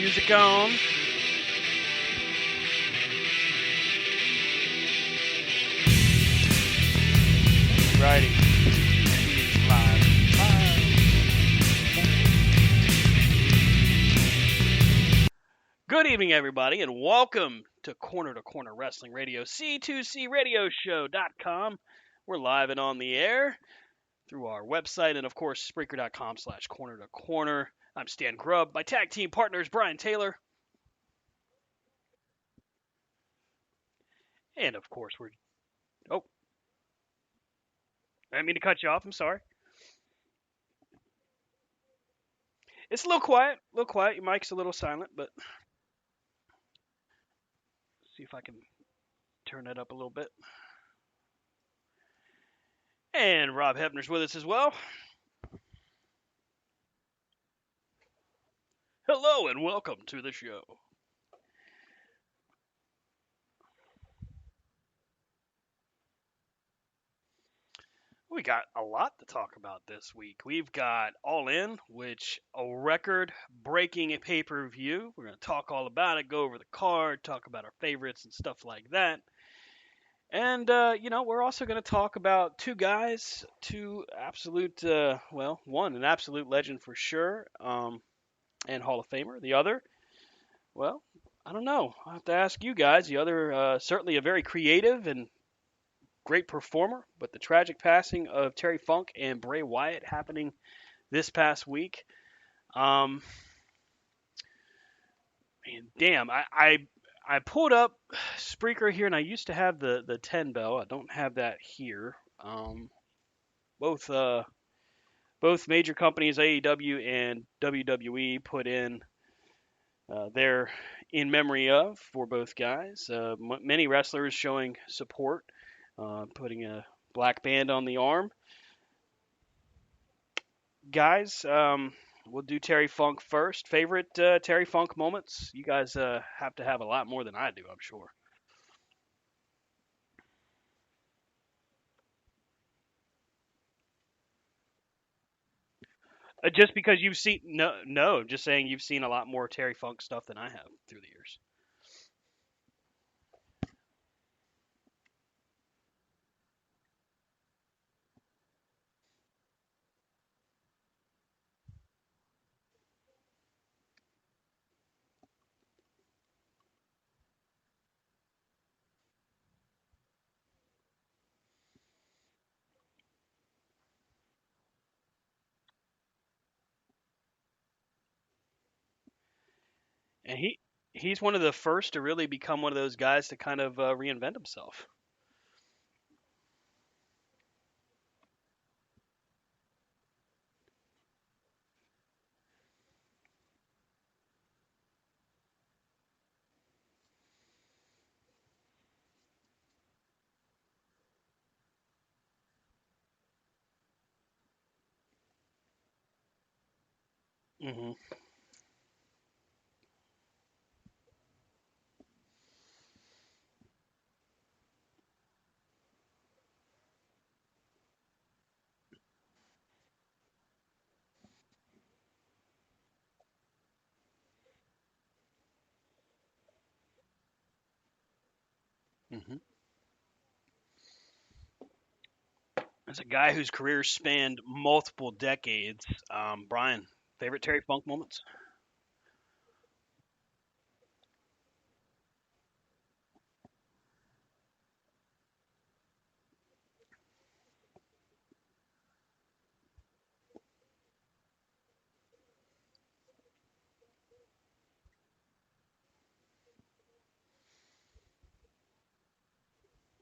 music on. Righty. Live. Good evening, everybody, and welcome to Corner Wrestling Radio, C2C Radioshow.com. We're live and on the air through our website and, of course, Spreaker.com/corner to corner. I'm Stan Grubb. My tag team partner is Brian Taylor. And, of course, Oh. I didn't mean to cut you off. I'm sorry. It's a little quiet. Your mic's a little silent, but let's see if I can turn that up a little bit. And Rob Hebner's with us as well. Hello and welcome to the show. We got a lot to talk about this week. We've got All In, which a record-breaking pay-per-view. We're going to talk all about it, go over the card, talk about our favorites and stuff like that. And, we're also going to talk about two guys, one, an absolute legend for sure, and Hall of Famer. The other, well, I don't know. I'll have to ask you guys. The other, certainly a very creative and great performer, but the tragic passing of Terry Funk and Bray Wyatt happening this past week. Man, damn, I pulled up Spreaker here, and I used to have the 10 bell. I don't have that here. Both major companies, AEW and WWE, put in their in memory of for both guys. Many wrestlers showing support, putting a black band on the arm. Guys, we'll do Terry Funk first. Favorite Terry Funk moments? You guys have to have a lot more than I do, I'm sure. Just because you've seen no, just saying you've seen a lot more Terry Funk stuff than I have through the years. And he's one of the first to really become one of those guys to kind of reinvent himself. Hmm. Hmm. As a guy whose career spanned multiple decades, Brian, favorite Terry Funk moments?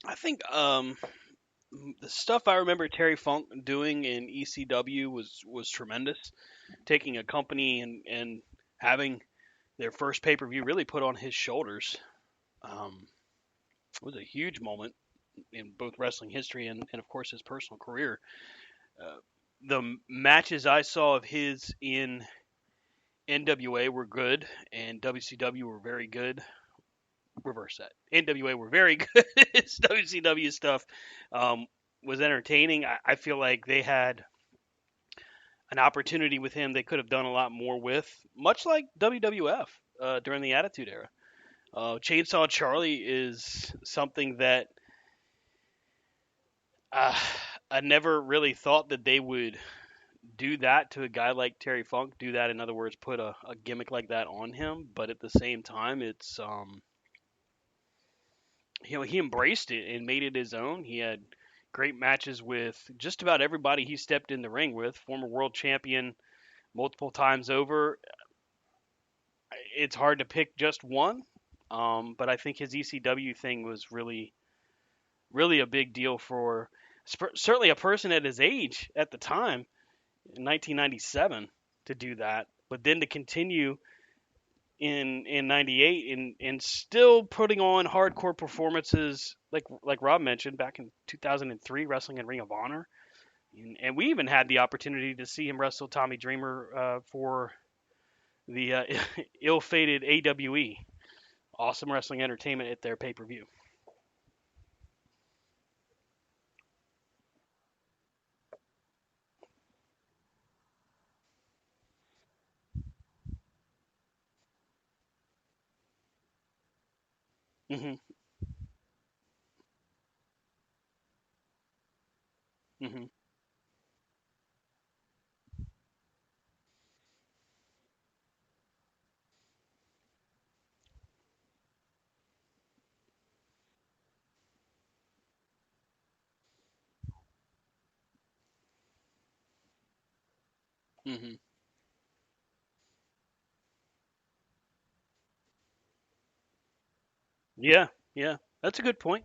I think the stuff I remember Terry Funk doing in ECW was tremendous. Taking a company and having their first pay per view really put on his shoulders was a huge moment in both wrestling history and of course his personal career. Uh, the matches I saw of his in NWA were good, and WCW were very good. Reverse that. NWA were very good. WCW stuff was entertaining. I feel like they had an opportunity with him they could have done a lot more with, much like WWF. during the Attitude Era. Chainsaw Charlie is something that uh, I never really thought that they would do that to a guy like Terry Funk. Do that, in other words, put a gimmick like that on him. But at the same time, it's he embraced it and made it his own. He had great matches with just about everybody he stepped in the ring with. Former world champion multiple times over. It's hard to pick just one, but I think his ECW thing was really a big deal for certainly a person at his age at the time in 1997 to do that, but then to continue in 98 and still putting on hardcore performances like Rob mentioned back in 2003 wrestling in Ring of Honor. And we even had the opportunity to see him wrestle Tommy Dreamer for the ill-fated AWE. Awesome Wrestling Entertainment at their pay-per-view. Hmm. Hmm. Hmm. Yeah, yeah, that's a good point.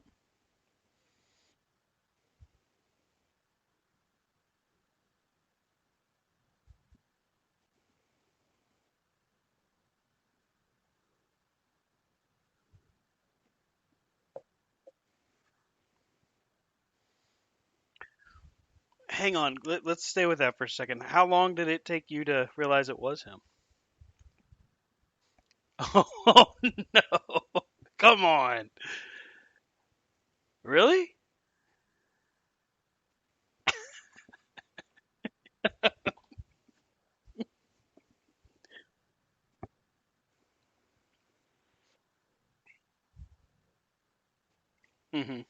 Hang on, let's stay with that for a second. How long did it take you to realize it was him? Oh no! Come on, really? Hmm.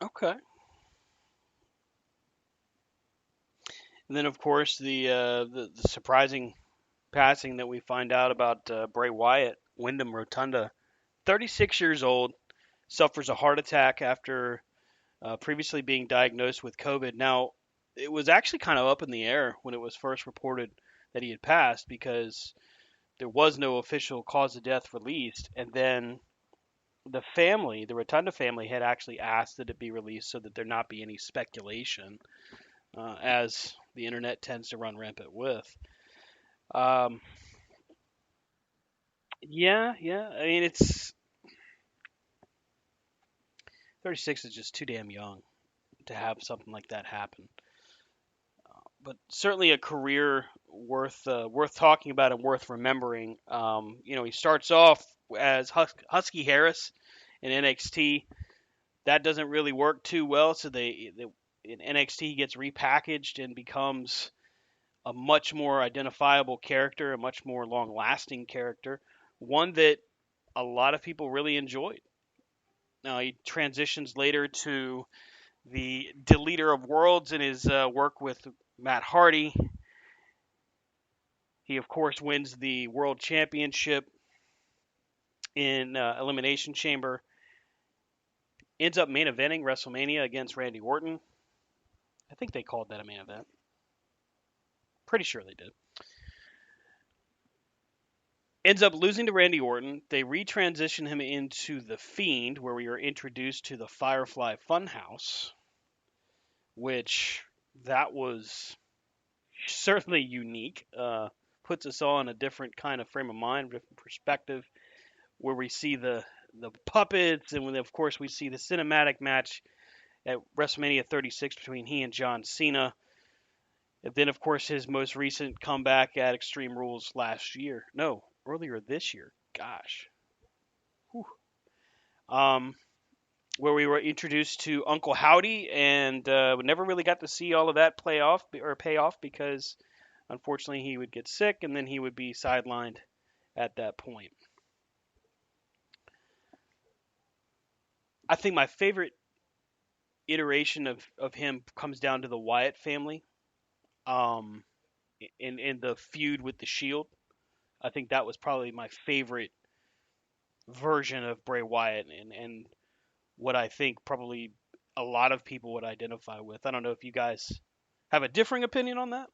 Okay. And then, of course, the surprising passing that we find out about Bray Wyatt, Wyndham Rotunda, 36 years old, suffers a heart attack after previously being diagnosed with COVID. Now, it was actually kind of up in the air when it was first reported that he had passed because there was no official cause of death released. And then the family, the Rotunda family, had actually asked that it be released so that there not be any speculation, as the internet tends to run rampant with. Um, yeah, yeah. I mean, it's 36 is just too damn young to have something like that happen. But certainly a career worth talking about and worth remembering. He starts off as Husky Harris in NXT. That doesn't really work too well, so they in NXT he gets repackaged and becomes a much more identifiable character, a much more long-lasting character, one that a lot of people really enjoyed. Now he transitions later to the Deleter of Worlds in his work with Matt Hardy. He, of course, wins the World Championship in Elimination Chamber. Ends up main eventing WrestleMania against Randy Orton. I think they called that a main event. Pretty sure they did. Ends up losing to Randy Orton. They retransition him into The Fiend, where we are introduced to the Firefly Funhouse, which that was certainly unique puts us all in a different kind of frame of mind, different perspective, where we see the puppets, and when, of course, we see the cinematic match at WrestleMania 36 between he and John Cena. And then, of course, his most recent comeback at Extreme Rules last year. No, earlier this year. Gosh. Whew. Um, where we were introduced to Uncle Howdy, and we never really got to see all of that play off or pay off because, unfortunately, he would get sick and then he would be sidelined at that point. I think my favorite iteration of him comes down to the Wyatt family, um, in the feud with the Shield. I think that was probably my favorite version of Bray Wyatt, and what I think probably a lot of people would identify with. I don't know if you guys have a differing opinion on that.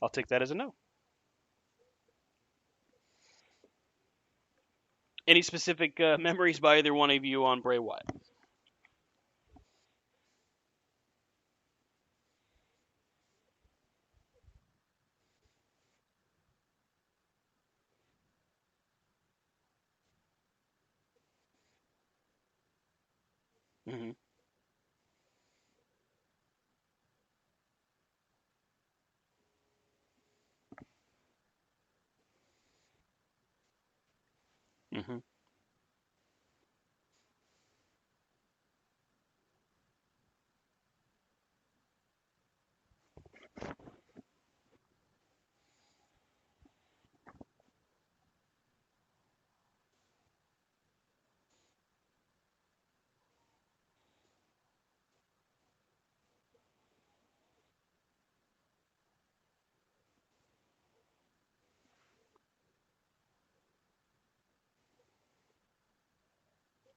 I'll take that as a no. Any specific memories by either one of you on Bray Wyatt? Hmm. Hmm.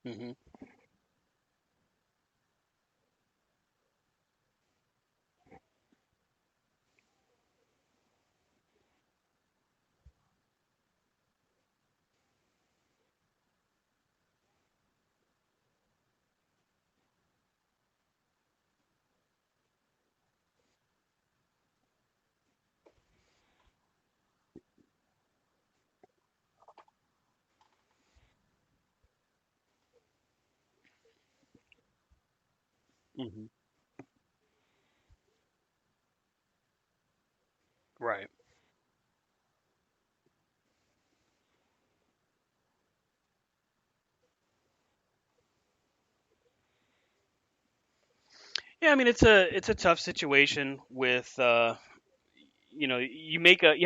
Hmm. Hmm. Right. Yeah, I mean it's a tough situation with you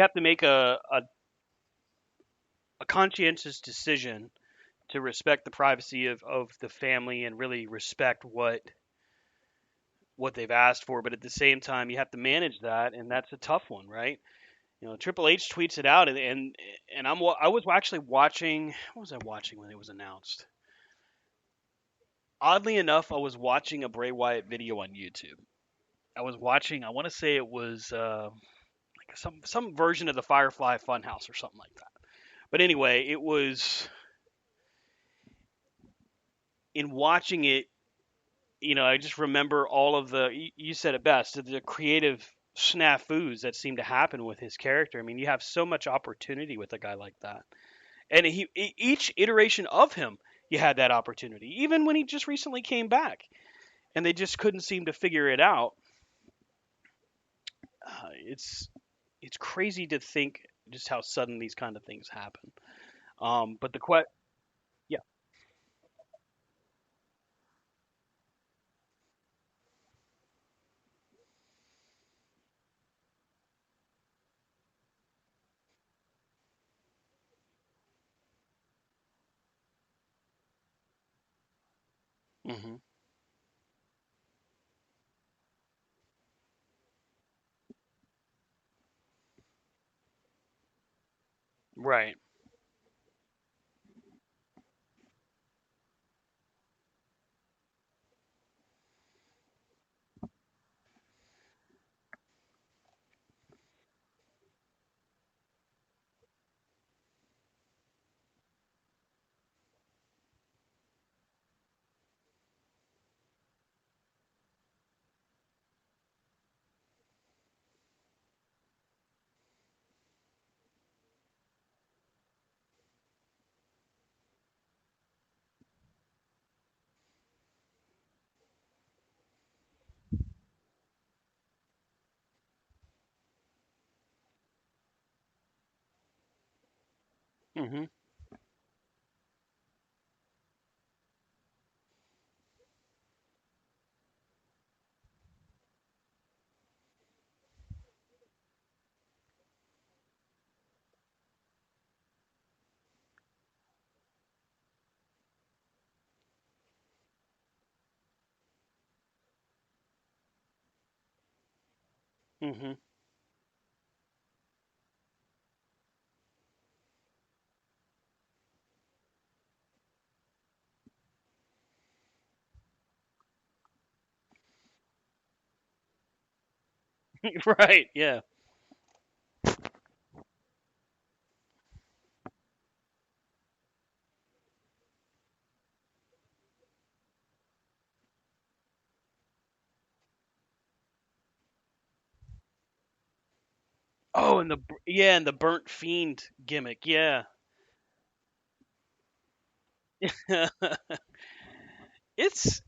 have to make a conscientious decision to respect the privacy of the family and really respect what they've asked for, but at the same time you have to manage that, and that's a tough one, right? Triple H tweets it out, and I was actually watching. What was I watching when it was announced? Oddly enough, I was watching a Bray Wyatt video on YouTube. I was watching. I want to say it was like some version of the Firefly Funhouse or something like that. But anyway, it was in watching it. I just remember all of you said it best, the creative snafus that seem to happen with his character. I mean, you have so much opportunity with a guy like that. And each iteration of him, you had that opportunity. Even when he just recently came back, and they just couldn't seem to figure it out. It's crazy to think just how sudden these kind of things happen. But yeah. Hmm. Right. Mhm. Mhm. Right. Yeah. Oh, and and the burnt fiend gimmick. Yeah. It's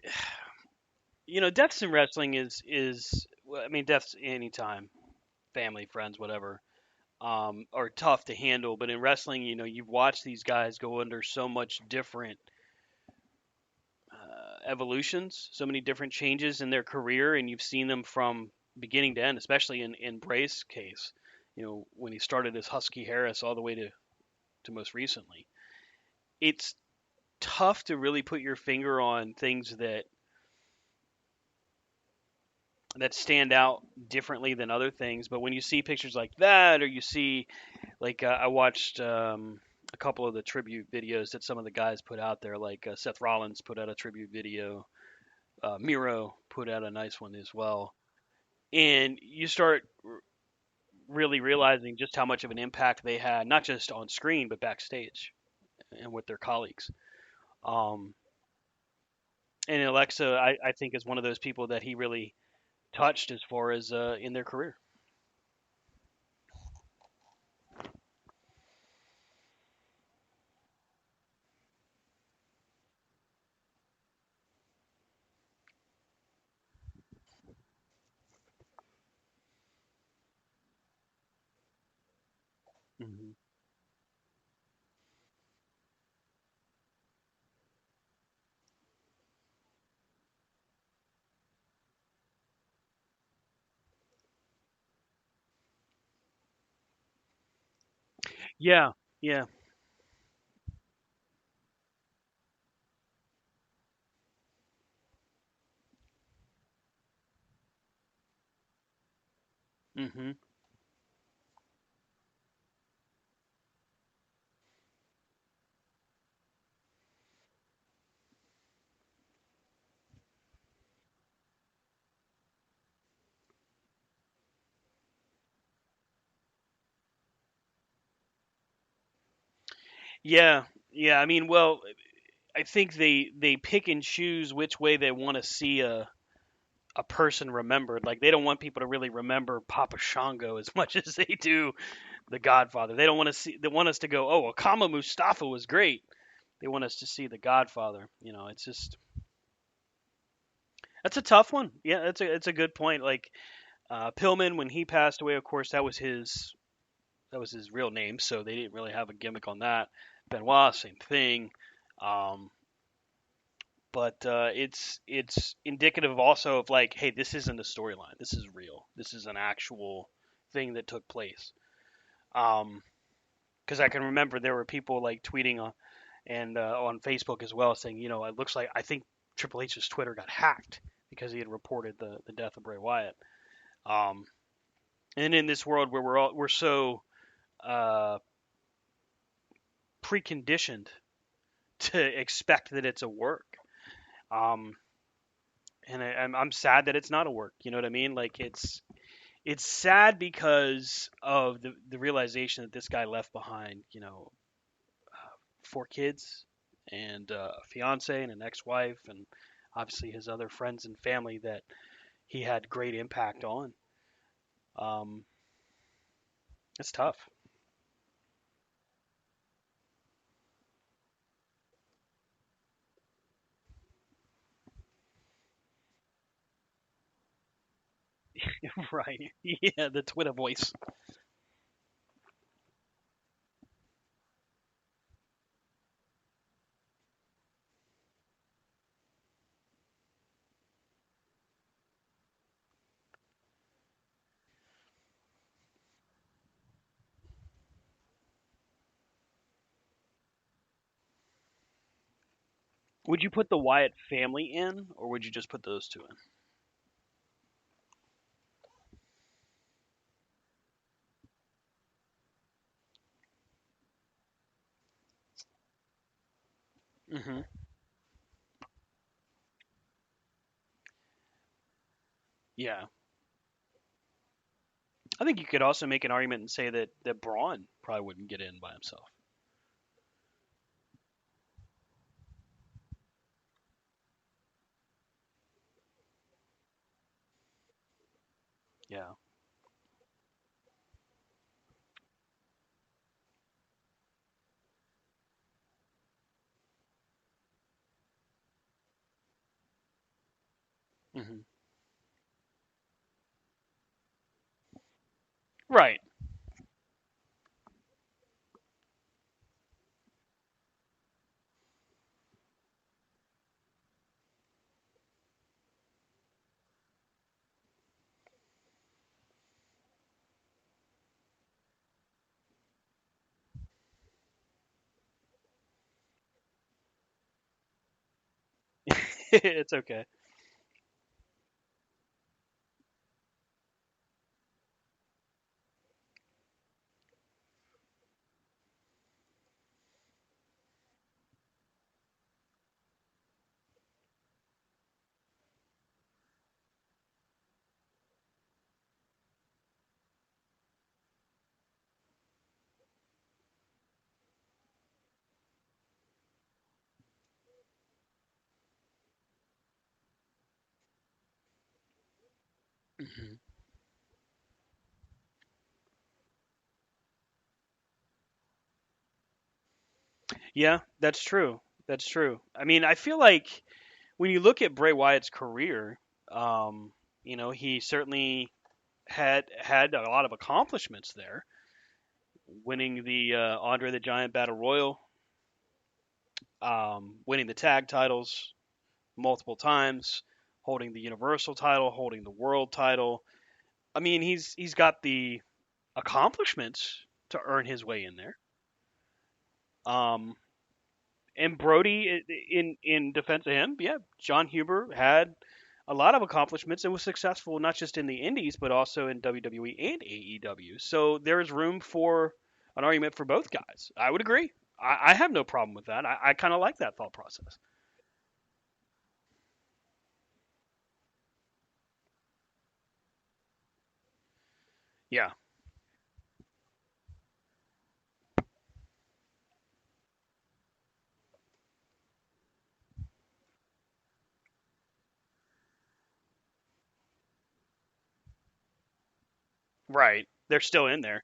deaths in wrestling is well, I mean deaths anytime, family, friends, whatever, are tough to handle. But in wrestling, you've watched these guys go under so much different evolutions, so many different changes in their career, and you've seen them from beginning to end, especially in Bray's case. When he started as Husky Harris all the way to most recently. It's tough to really put your finger on things that stand out differently than other things. But when you see pictures like that, or you see, like, I watched a couple of the tribute videos that some of the guys put out there, like Seth Rollins put out a tribute video, Miro put out a nice one as well, and you start really realizing just how much of an impact they had, not just on screen but backstage and with their colleagues. Um, and Alexa, I think, is one of those people that he really touched as far as in their career. Hmm. Yeah, yeah. Hmm. Yeah, yeah. I mean, well, I think they pick and choose which way they want to see a person remembered. Like, they don't want people to really remember Papa Shango as much as they do the Godfather. They don't want to see. They want us to go, oh, Akama Mustafa was great. They want us to see the Godfather. It's just that's a tough one. Yeah, it's a good point. Like, Pillman, when he passed away, of course, that was his real name, so they didn't really have a gimmick on that. Benoit, same thing. Um, but it's indicative also of, like, hey, this isn't a storyline. This is real. This is an actual thing that took place. Because I can remember there were people like tweeting on Facebook as well, saying, it looks like, I think Triple H's Twitter got hacked because he had reported the death of Bray Wyatt. Um, and in this world where we're so uh, preconditioned to expect that it's a work. Um, and I'm sad that it's not a work. You know what I mean? Like, it's sad because of the realization that this guy left behind, 4 kids and a fiance and an ex-wife, and obviously his other friends and family that he had great impact on. Um, it's tough. Right? Yeah, the Twitter voice. Would you put the Wyatt family in, or would you just put those two in? Yeah. I think you could also make an argument and say that Braun probably wouldn't get in by himself. Yeah. Hmm. Right. It's okay. Hmm. Yeah, that's true. That's true. I mean, I feel like when you look at Bray Wyatt's career, um, he certainly had a lot of accomplishments there, winning the Andre the Giant Battle Royal, winning the tag titles multiple times, holding the Universal title, holding the World title. I mean, he's got the accomplishments to earn his way in there. Um, and Brody, in defense of him, yeah, John Huber had a lot of accomplishments and was successful not just in the Indies but also in WWE and AEW. So there is room for an argument for both guys. I would agree. I have no problem with that. I kind of like that thought process. Yeah. Right. They're still in there.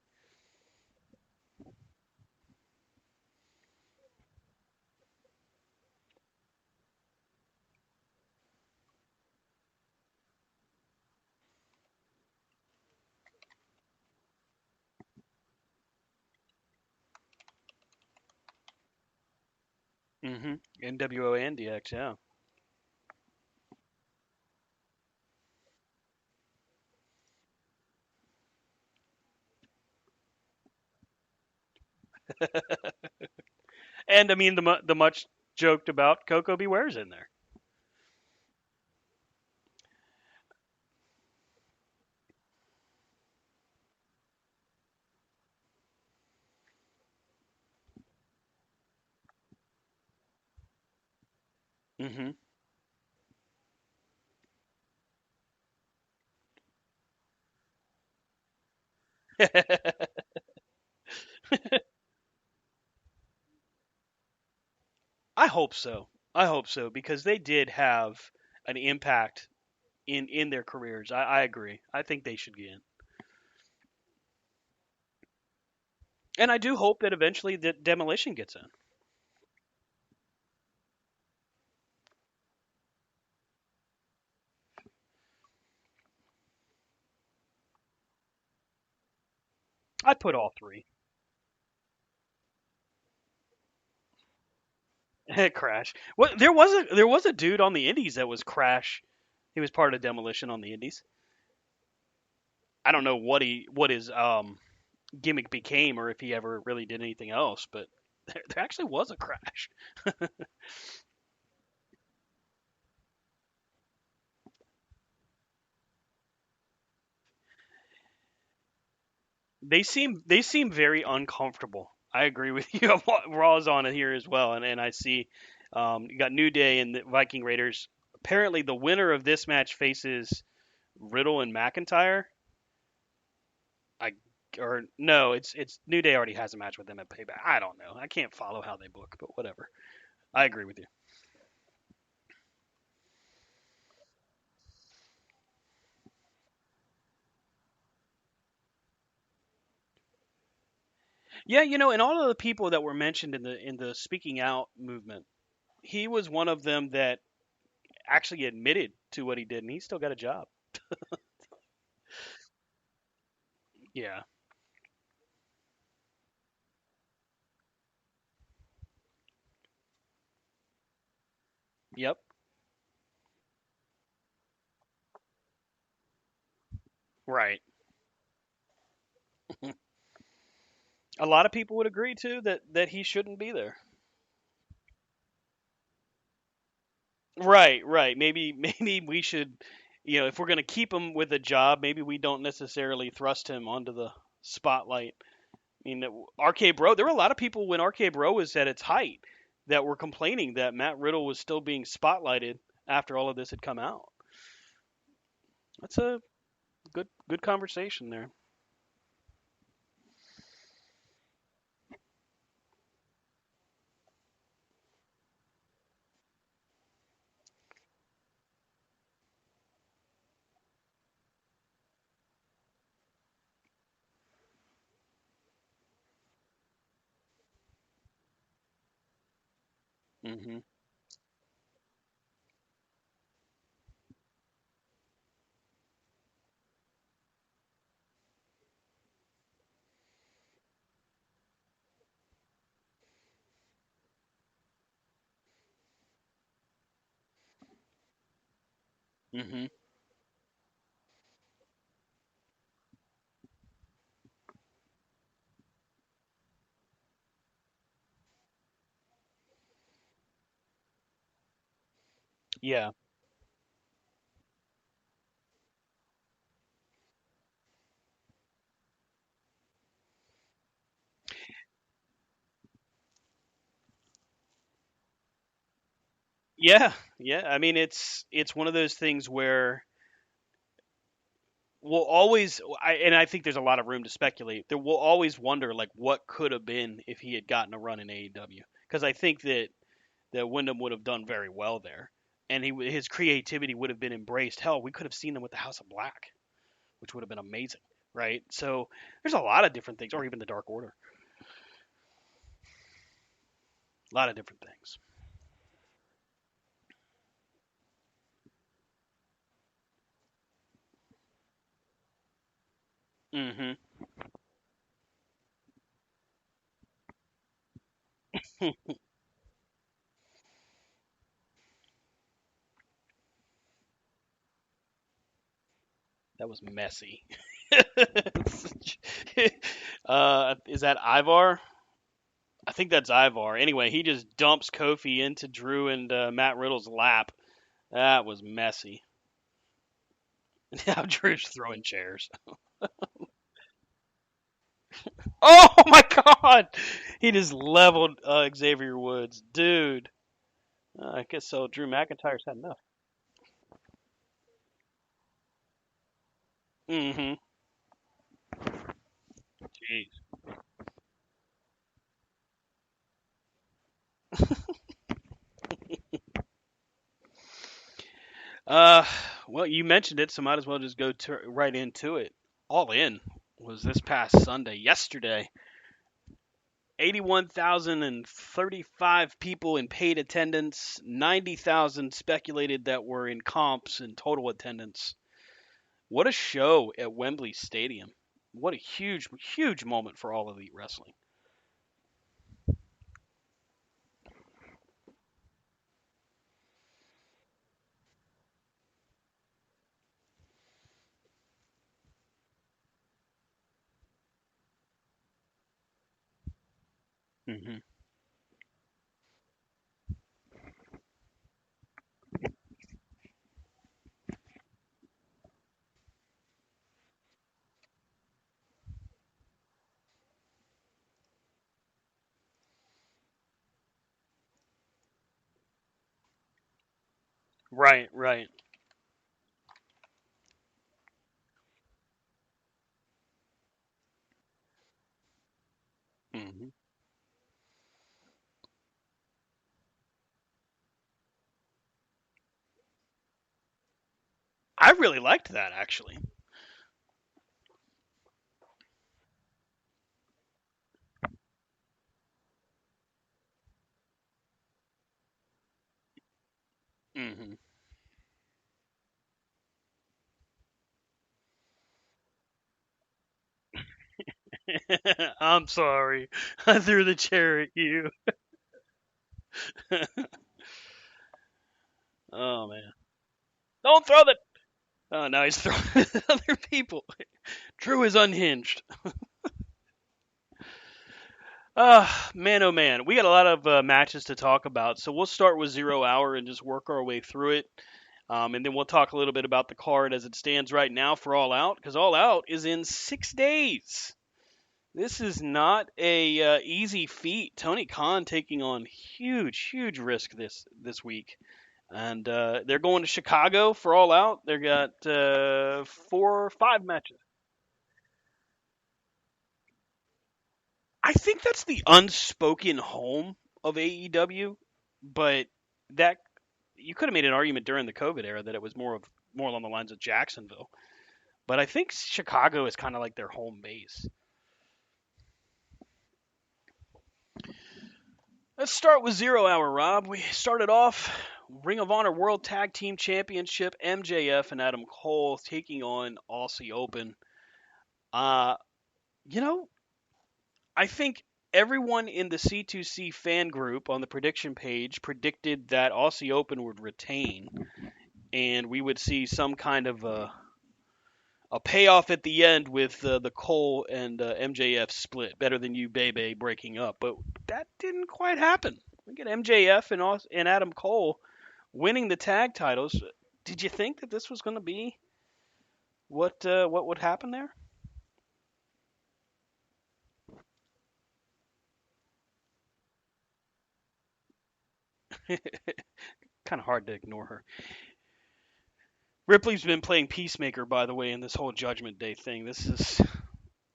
Mm-hmm. NWO and DX, yeah. And I mean the much joked about Coco Beware's in there. Mm-hmm. I hope so. I hope so because they did have an impact in their careers. I agree. I think they should get in, and I do hope that eventually the Demolition gets in. I'd put all three. Crash. Well, there was a dude on the Indies that was Crash. He was part of Demolition on the Indies. I don't know what his gimmick became or if he ever really did anything else, but there actually was a Crash. They seem very uncomfortable. I agree with you. Raw's on it here as well, and I see you got New Day and the Viking Raiders. Apparently, the winner of this match faces Riddle and McIntyre. I or no, it's New Day already has a match with them at Payback. I don't know. I can't follow how they book, but whatever. I agree with you. Yeah, and all of the people that were mentioned in the speaking out movement, he was one of them that actually admitted to what he did, and he still got a job. Yeah. Yep. Right. A lot of people would agree too that he shouldn't be there. Right, right. Maybe maybe we should, if we're going to keep him with a job, maybe we don't necessarily thrust him onto the spotlight. I mean, RK Bro, there were a lot of people when RK Bro was at its height that were complaining that Matt Riddle was still being spotlighted after all of this had come out. That's a good conversation there. Mhm. Mhm. Yeah. Yeah. Yeah. I mean, it's one of those things where we'll always and I think there's a lot of room to speculate. There will always wonder like what could have been if he had gotten a run in AEW because I think that Wyndham would have done very well there, and his creativity would have been embraced. Hell, we could have seen him with the House of Black, which would have been amazing, right? So there's a lot of different things, or even the Dark Order, a lot of different things. Hmm. That was messy. Is that Ivar? I think that's Ivar. Anyway, he just dumps Kofi into Drew and Matt Riddle's lap. That was messy. Now Drew's throwing chairs. Oh my God! He just leveled Xavier Woods, dude. I guess so. Drew McIntyre's had enough. Mm-hmm. Jeez. Uh, well, you mentioned it, so might as well just go right into it. All In was this past Sunday, yesterday. 81,035 people in paid attendance, 90,000 speculated that were in comps and total attendance. What a show at Wembley Stadium. What a huge, huge moment for all elite wrestling. Hmm. Right, right. Hmm. I really liked that actually. Hmm. I'm sorry. I threw the chair at you. Oh man. Don't throw the. Oh, now he's throwing at other people. Drew is unhinged. Man, oh man. We got a lot of matches to talk about, so we'll start with Zero Hour and just work our way through it. And then we'll talk a little bit about the card as it stands right now for All Out, because All Out is in 6 days. This is not a easy feat. Tony Khan taking on huge, huge risk this week, and they're going to Chicago for All Out. They got 4 or 5 matches. I think that's the unspoken home of AEW, but that you could have made an argument during the COVID era that it was more along the lines of Jacksonville. But I think Chicago is kind of like their home base. Let's start with Zero Hour, Rob. We started off Ring of Honor World Tag Team Championship, MJF and Adam Cole taking on Aussie Open. Uh, you know, I think everyone in the C2C fan group on the prediction page predicted that Aussie Open would retain, and we would see some kind of a payoff at the end with the Cole and MJF split, better than you, Bebe, breaking up. But that didn't quite happen. We get MJF and Adam Cole winning the tag titles. Did you think that this was going to be what would happen there? Kind of hard to ignore her. Ripley's been playing peacemaker, by the way, in this whole Judgment Day thing.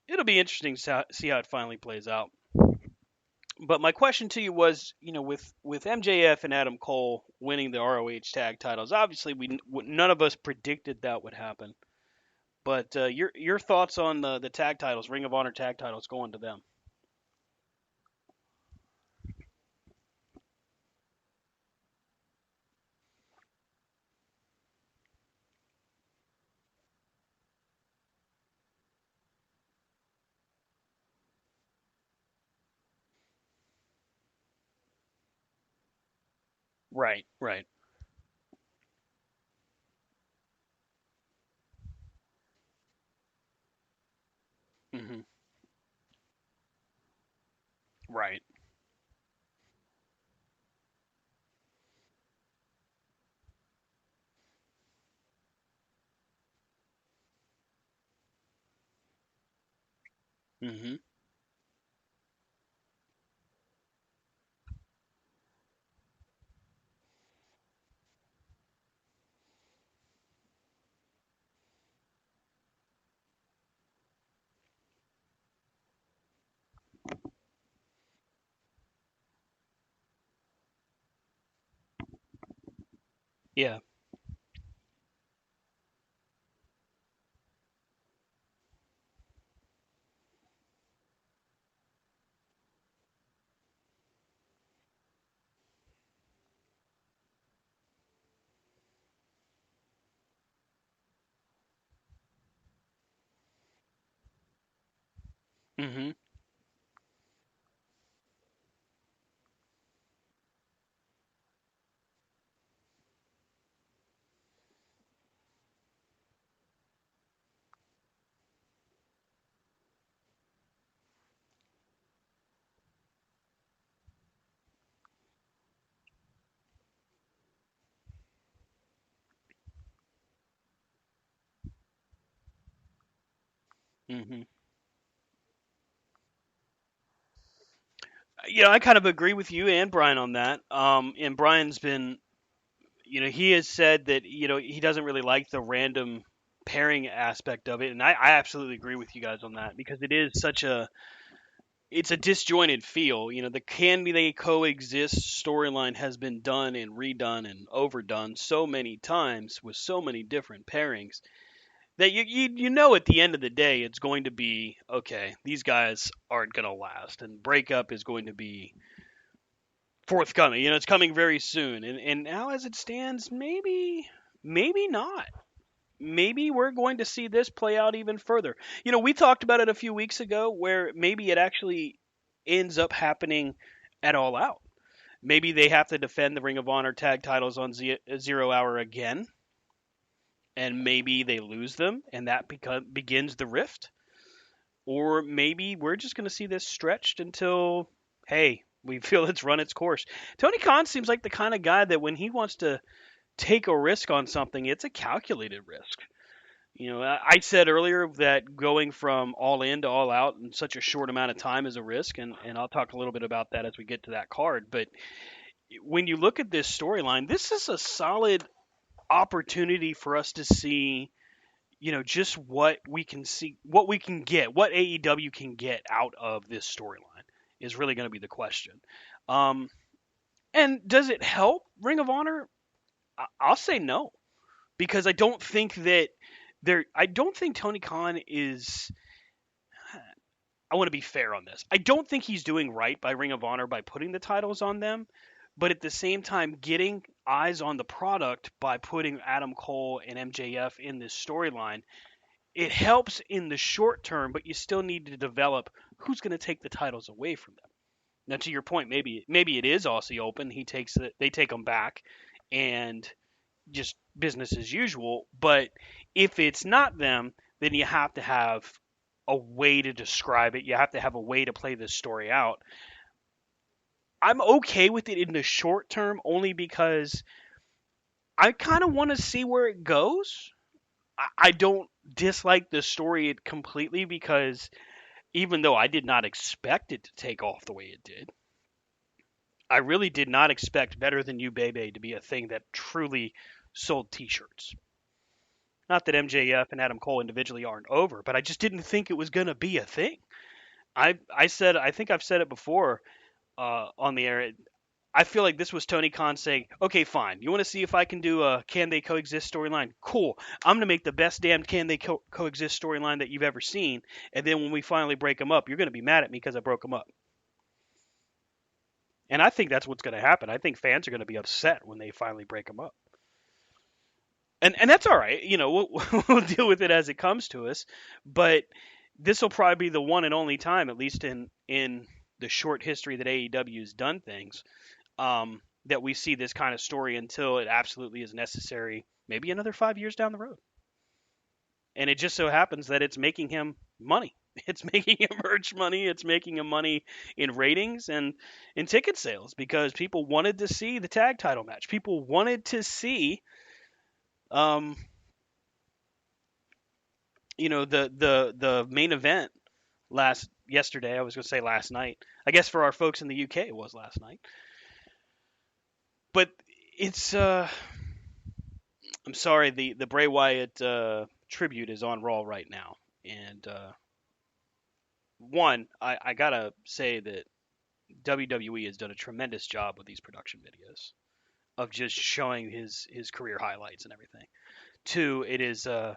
It'll be interesting to see how it finally plays out. But my question to you was, with MJF and Adam Cole winning the ROH tag titles, obviously none of us predicted that would happen. But your thoughts on the tag titles, Ring of Honor tag titles, going to them? Right, right. Hmm. Right. Hmm. Yeah. Hmm. Hmm. I kind of agree with you and Brian on that. And Brian's been he has said that he doesn't really like the random pairing aspect of it, and I absolutely agree with you guys on that because it's a disjointed feel. The can they coexist storyline has been done and redone and overdone so many times with so many different pairings that at the end of the day it's going to be okay. These guys aren't going to last, and breakup is going to be forthcoming. It's coming very soon, and now as it stands, maybe not. Maybe we're going to see this play out even further. We talked about it a few weeks ago where maybe it actually ends up happening at All Out. Maybe they have to defend the Ring of Honor tag titles on 0 Hour again, and maybe they lose them, and that begins the rift. Or maybe we're just going to see this stretched until, hey, we feel it's run its course. Tony Khan seems like the kind of guy that when he wants to take a risk on something, it's a calculated risk. I said earlier that going from All In to All Out in such a short amount of time is a risk, and I'll talk a little bit about that as we get to that card. But when you look at this storyline, this is a solid opportunity for us to see, just what we can see, what we can get, what AEW can get out of this storyline is really going to be the question. Um, and does it help Ring of Honor? I'll say no, because I don't think that I don't think Tony Khan is. I want to be fair on this. I don't think he's doing right by Ring of Honor by putting the titles on them, but at the same time, getting eyes on the product by putting Adam Cole and MJF in this storyline, it helps in the short term, but you still need to develop who's going to take the titles away from them. Now, to your point, maybe it is Aussie Open. They take them back, and just business as usual. But if it's not them, then you have to have a way to describe it. You have to have a way to play this story out. I'm okay with it in the short term only because I kind of want to see where it goes. I don't dislike the story completely because even though I did not expect it to take off the way it did, I really did not expect Better Than You Bebe to be a thing that truly sold t-shirts. Not that MJF and Adam Cole individually aren't over, but I just didn't think it was going to be a thing. I think I've said it before on the air. I feel like this was Tony Khan saying, okay, fine. You want to see if I can do a Can They Coexist storyline? Cool. I'm going to make the best damn Can They Coexist storyline that you've ever seen. And then when we finally break them up, you're going to be mad at me because I broke them up. And I think that's what's going to happen. I think fans are going to be upset when they finally break them up. And that's all right. We'll deal with it as it comes to us. But this will probably be the one and only time, at least in the short history that AEW has done things, that we see this kind of story until it absolutely is necessary, maybe another 5 years down the road. And it just so happens that it's making him money. It's making him merch money. It's making him money in ratings and in ticket sales because people wanted to see the tag title match. People wanted to see, the main event yesterday. I was going to say last night. I guess for our folks in the UK, it was last night. But it's I'm sorry, the Bray Wyatt tribute is on Raw right now, and I gotta say that WWE has done a tremendous job with these production videos of just showing his career highlights and everything. Two, it is a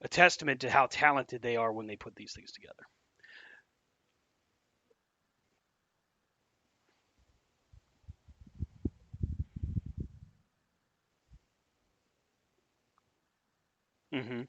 testament to how talented they are when they put these things together. Hmm.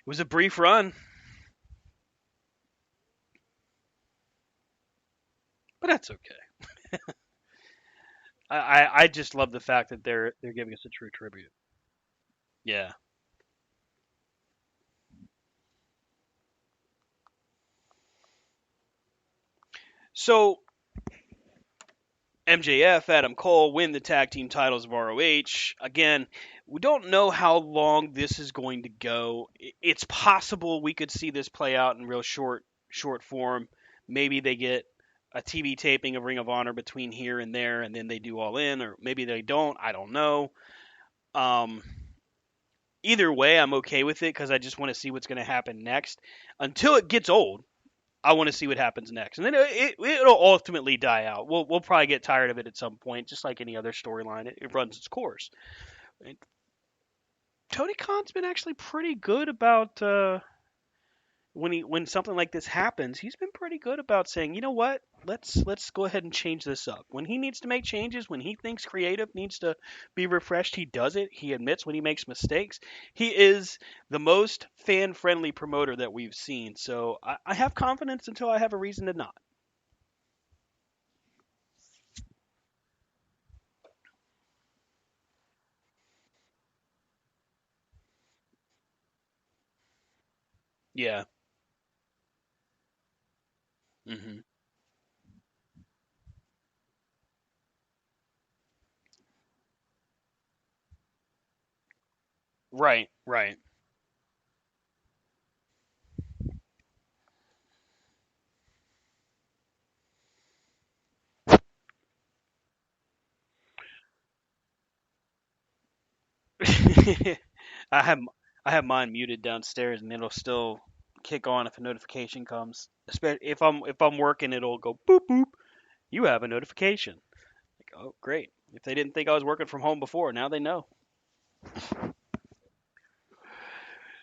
It was a brief run, but that's okay. I just love the fact that they're giving us a true tribute. Yeah. So MJF, Adam Cole win the tag team titles of ROH. Again, we don't know how long this is going to go. It's possible we could see this play out in real short form. Maybe they get a TV taping of Ring of Honor between here and there, and then they do All In, or maybe they don't. I don't know. Um, Either way, I'm okay with it because I just want to see what's going to happen next. Until it gets old, I want to see what happens next, and then it'll ultimately die out. We'll probably get tired of it at some point, just like any other storyline. It runs its course. And Tony Khan's been actually pretty good about when something like this happens. He's been pretty good about saying, you know what, let's go ahead and change this up. When he needs to make changes, when he thinks creative needs to be refreshed, he does it. He admits when he makes mistakes. He is the most fan friendly promoter that we've seen. So I have confidence until I have a reason to not. Yeah. Hmm. Right, right. I have I have mine muted downstairs, and it'll still kick on if a notification comes. Especially if I'm working, it'll go boop boop. You have a notification. Like, oh, great. If they didn't think I was working from home before, now they know.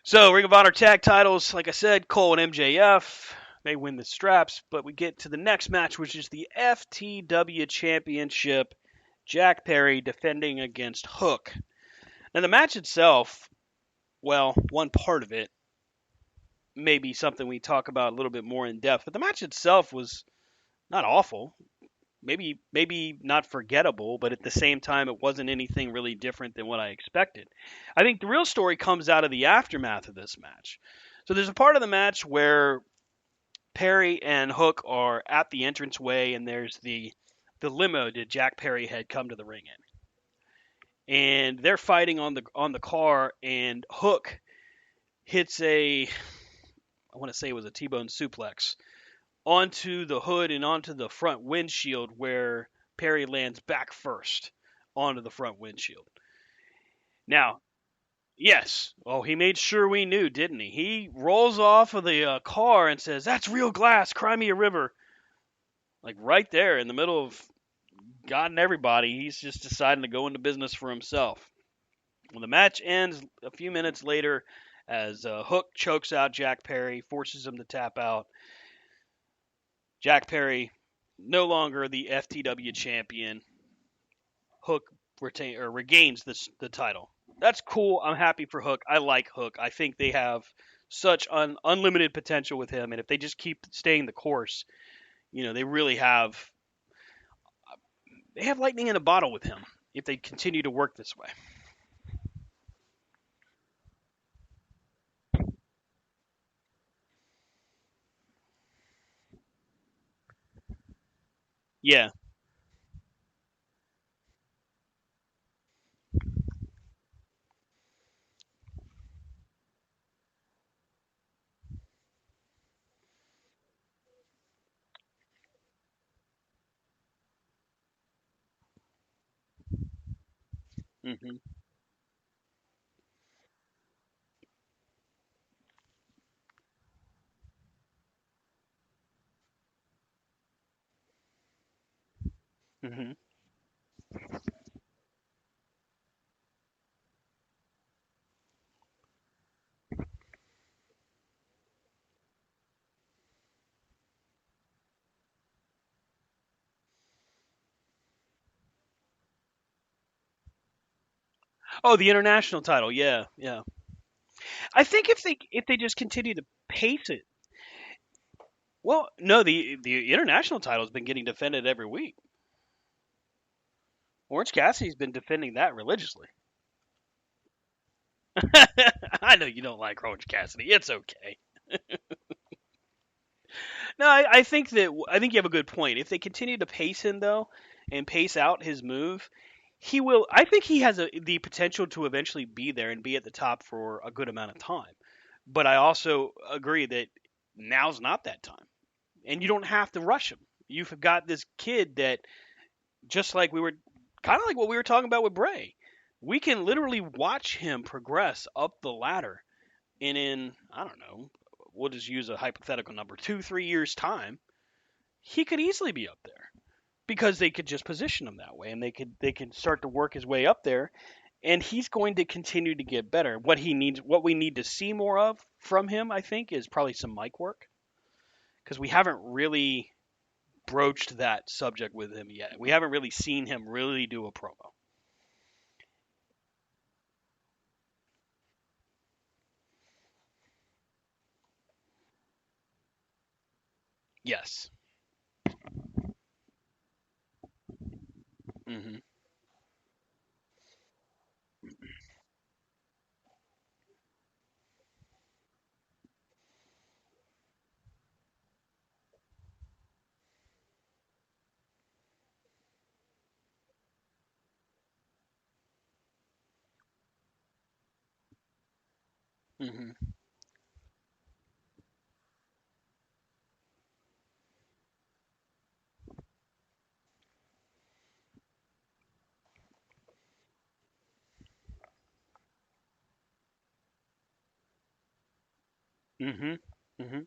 So Ring of Honor tag titles, like I said, Cole and MJF. They win the straps, but we get to the next match, which is the FTW Championship. Jack Perry defending against Hook. Now the match itself, well, one part of it may be something we talk about a little bit more in depth, but the match itself was not awful. Maybe not forgettable, but at the same time it wasn't anything really different than what I expected. I think the real story comes out of the aftermath of this match. So there's a part of the match where Perry and Hook are at the entranceway, and there's the limo that Jack Perry had come to the ring in, and they're fighting on the car, and Hook hits a, I want to say it was a T-bone suplex onto the hood and onto the front windshield, where Perry lands back first onto the front windshield. Now, yes, oh, he made sure we knew, didn't he? He rolls off of the car and says, "That's real glass, cry me a river." Like right there in the middle of God and everybody, he's just deciding to go into business for himself. When the match ends a few minutes later, as Hook chokes out Jack Perry, forces him to tap out, Jack Perry no longer the FTW champion. Hook regains the title. That's cool. I'm happy for Hook. I like Hook. I think they have such unlimited potential with him, and if they just keep staying the course, they really have lightning in a bottle with him if they continue to work this way. Yeah. Hmm. Hmm. Oh, the international title. Yeah, yeah. I think if they just continue to pace it. Well, no, the international title has been getting defended every week. Orange Cassidy's been defending that religiously. I know you don't like Orange Cassidy. It's okay. No, I think you have a good point. If they continue to pace him though, and pace out his move, he will. I think he has the potential to eventually be there and be at the top for a good amount of time. But I also agree that now's not that time, and you don't have to rush him. You've got this kid that, just like we were, kind of like what we were talking about with Bray, we can literally watch him progress up the ladder, and in, I don't know, we'll just use a hypothetical number, 2, 3 years time, he could easily be up there because they could just position him that way, and they can start to work his way up there, and he's going to continue to get better. What we need to see more of from him, I think, is probably some mic work, because we haven't really broached that subject with him yet. We haven't really seen him really do a promo. Yes. Mhm. Mhm. Mhm. Mhm.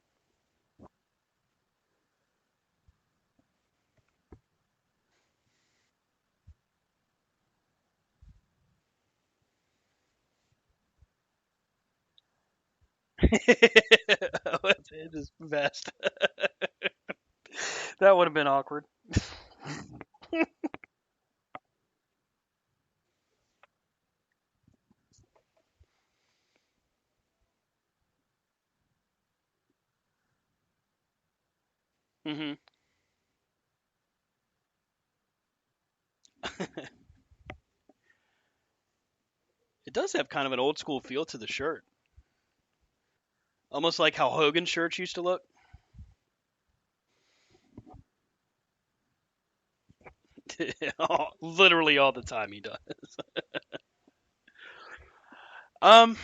It is best. That would have been awkward. Mhm. It does have kind of an old school feel to the shirt, almost like how Hogan shirts used to look. Literally all the time he does. Um.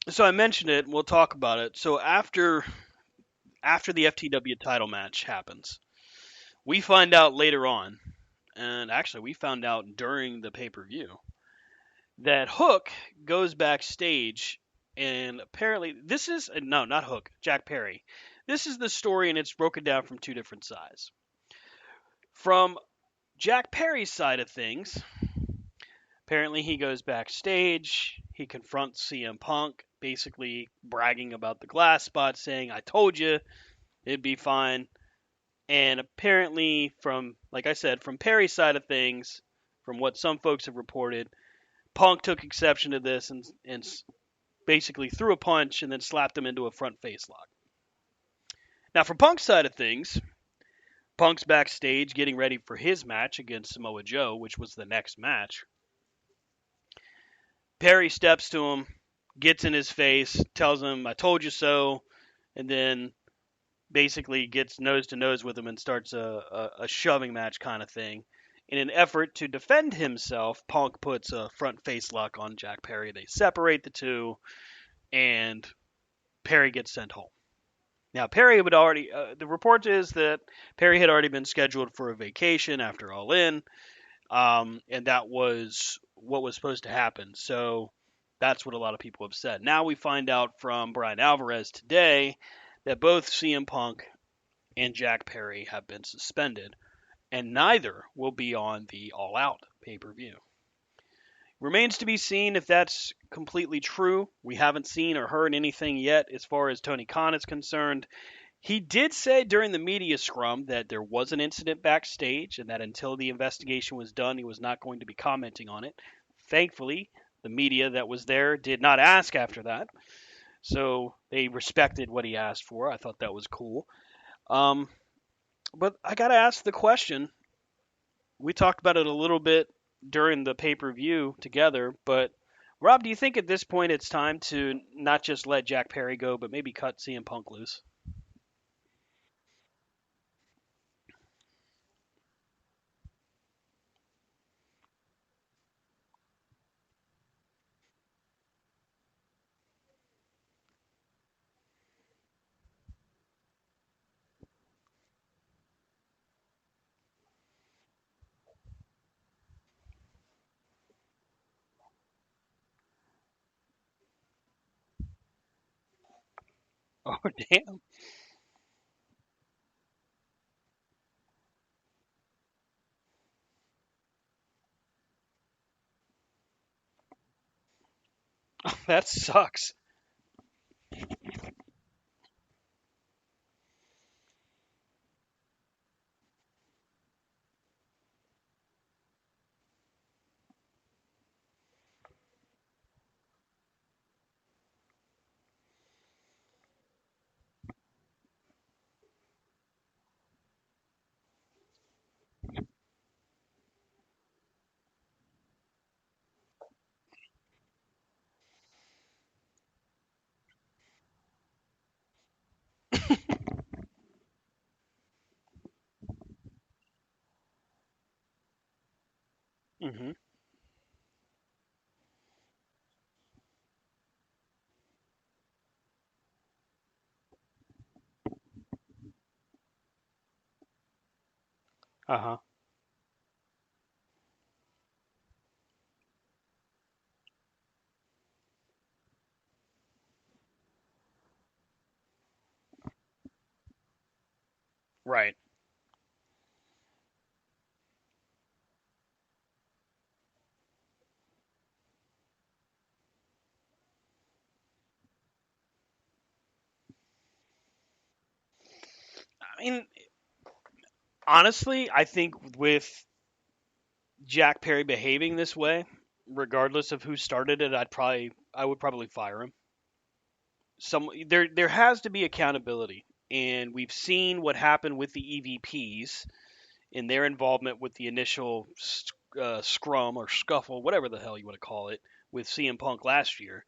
So I mentioned it. We'll talk about it. So after the FTW title match happens, we find out later on, and actually we found out during the pay per view, that Hook goes backstage, and apparently this is no, not Hook, Jack Perry. This is the story, and it's broken down from two different sides. From Jack Perry's side of things, apparently he goes backstage, he confronts CM Punk, basically bragging about the glass spot, saying, "I told you it'd be fine." And apparently, from, like I said, from Perry's side of things, from what some folks have reported, Punk took exception to this and basically threw a punch and then slapped him into a front face lock. Now, from Punk's side of things, Punk's backstage getting ready for his match against Samoa Joe, which was the next match. Perry steps to him, gets in his face, tells him, "I told you so," and then basically gets nose to nose with him and starts a shoving match kind of thing. In an effort to defend himself, Punk puts a front face lock on Jack Perry. They separate the two, and Perry gets sent home. Now, Perry would already, the report is that Perry had already been scheduled for a vacation after All In, and that was what was supposed to happen. So that's what a lot of people have said. Now we find out from Brian Alvarez today that both CM Punk and Jack Perry have been suspended, and neither will be on the All Out pay per view. Remains to be seen if that's completely true. We haven't seen or heard anything yet as far as Tony Khan is concerned. He did say during the media scrum that there was an incident backstage and that until the investigation was done, he was not going to be commenting on it. Thankfully, the media that was there did not ask after that, so they respected what he asked for. I thought that was cool. Um, but I got to ask the question. We talked about it a little bit during the pay per view together, but Rob, do you think at this point it's time to not just let Jack Perry go, but maybe cut CM Punk loose? Oh, damn. That sucks. Hmm. Uh huh. Right. I mean, honestly, I think with Jack Perry behaving this way, regardless of who started it, I would probably fire him. There has to be accountability, and we've seen what happened with the EVPs in their involvement with the initial scrum or scuffle, whatever the hell you want to call it, with CM Punk last year,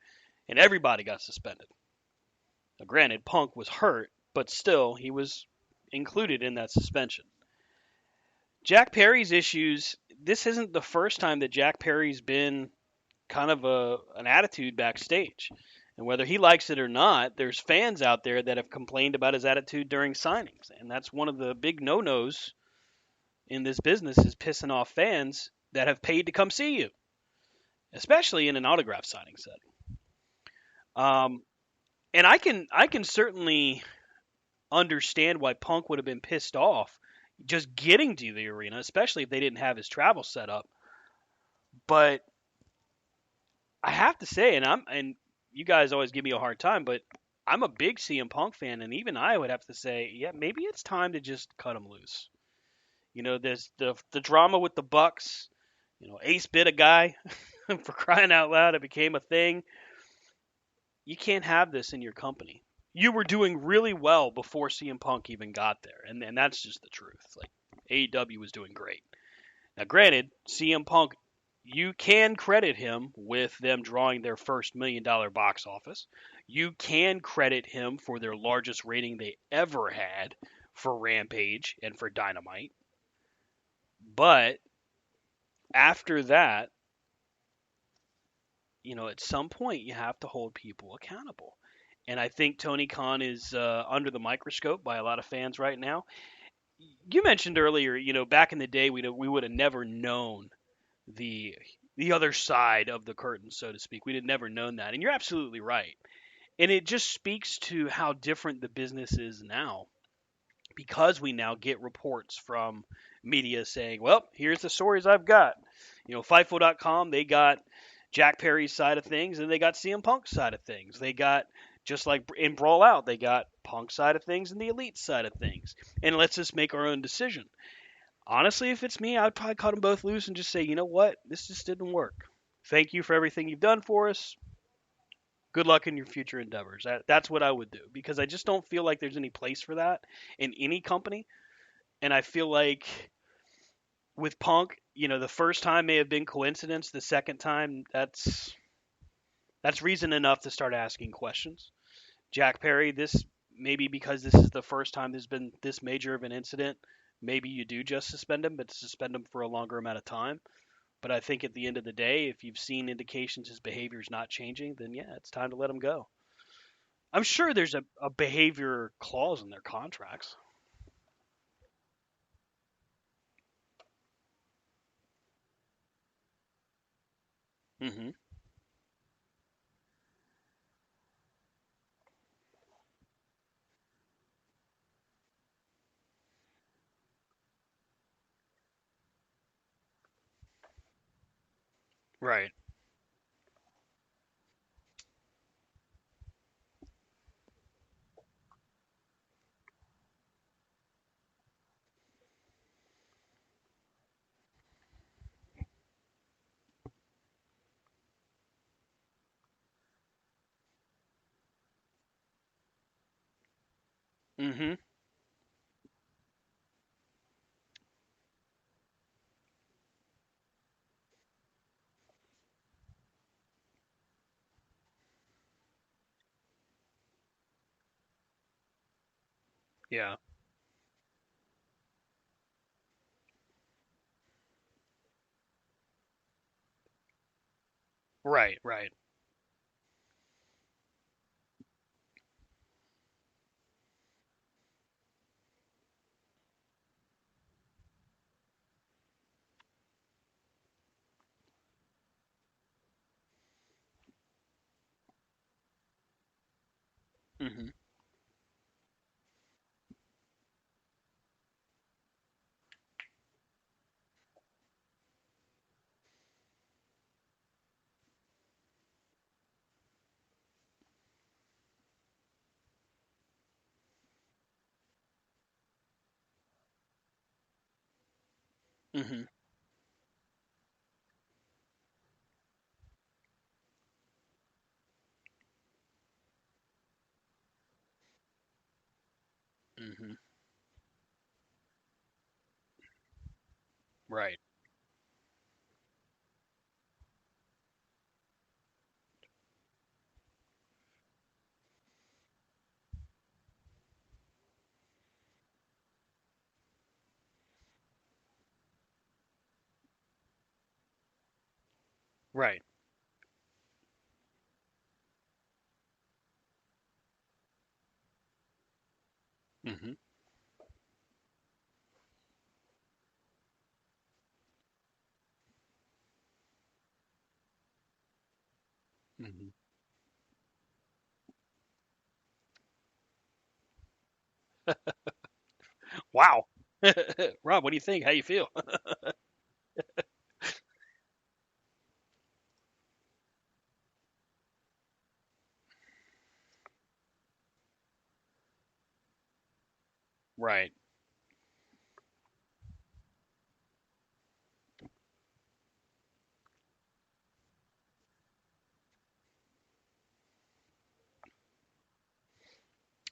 and everybody got suspended. Now, granted, Punk was hurt, but still, he was included in that suspension. Jack Perry's issues. This isn't the first time that Jack Perry's been kind of an attitude backstage. And whether he likes it or not, there's fans out there that have complained about his attitude during signings. And that's one of the big no-nos in this business is pissing off fans that have paid to come see you, especially in an autograph signing setting. Um, and I can certainly understand why Punk would have been pissed off just getting to the arena, especially if they didn't have his travel set up. But I have to say, and you guys always give me a hard time, but I'm a big CM Punk fan, and even I would have to say, yeah, maybe it's time to just cut him loose. There's the drama with the Bucks. Ace bit a guy for crying out loud. It became a thing. You can't have this in your company. You were doing really well before CM Punk even got there, and that's just the truth. Like AEW was doing great. Now, granted, CM Punk, you can credit him with them drawing their first $1 million box office. You can credit him for their largest rating they ever had for Rampage and for Dynamite. But after that, at some point you have to hold people accountable. And I think Tony Khan is under the microscope by a lot of fans right now. You mentioned earlier, back in the day, we would have never known the the other side of the curtain, so to speak. We'd have never known that, and you're absolutely right. And it just speaks to how different the business is now, because we now get reports from media saying, "Well, here's the stories I've got." Fightful.com, they got Jack Perry's side of things, and they got CM Punk's side of things. They got just like in Brawl Out, they got Punk's side of things and the Elite side of things. And let's just make our own decision. Honestly, if it's me, I'd probably cut them both loose and just say, you know what, this just didn't work. Thank you for everything you've done for us. Good luck in your future endeavors. That's what I would do because I just don't feel like there's any place for that in any company. And I feel like with Punk, the first time may have been coincidence. The second time, that's reason enough to start asking questions. Jack Perry, this maybe because this is the first time there's been this major of an incident. Maybe you do just suspend him, but suspend him for a longer amount of time. But I think at the end of the day, if you've seen indications his behavior is not changing, then yeah, it's time to let him go. I'm sure there's a behavior clause in their contracts. Hmm. Right. Mhm. Yeah. Right. Right. Mhm. Mhm. Mhm. Right. Right. Mhm. Mhm. Wow. Rob, what do you think? How you feel? Right.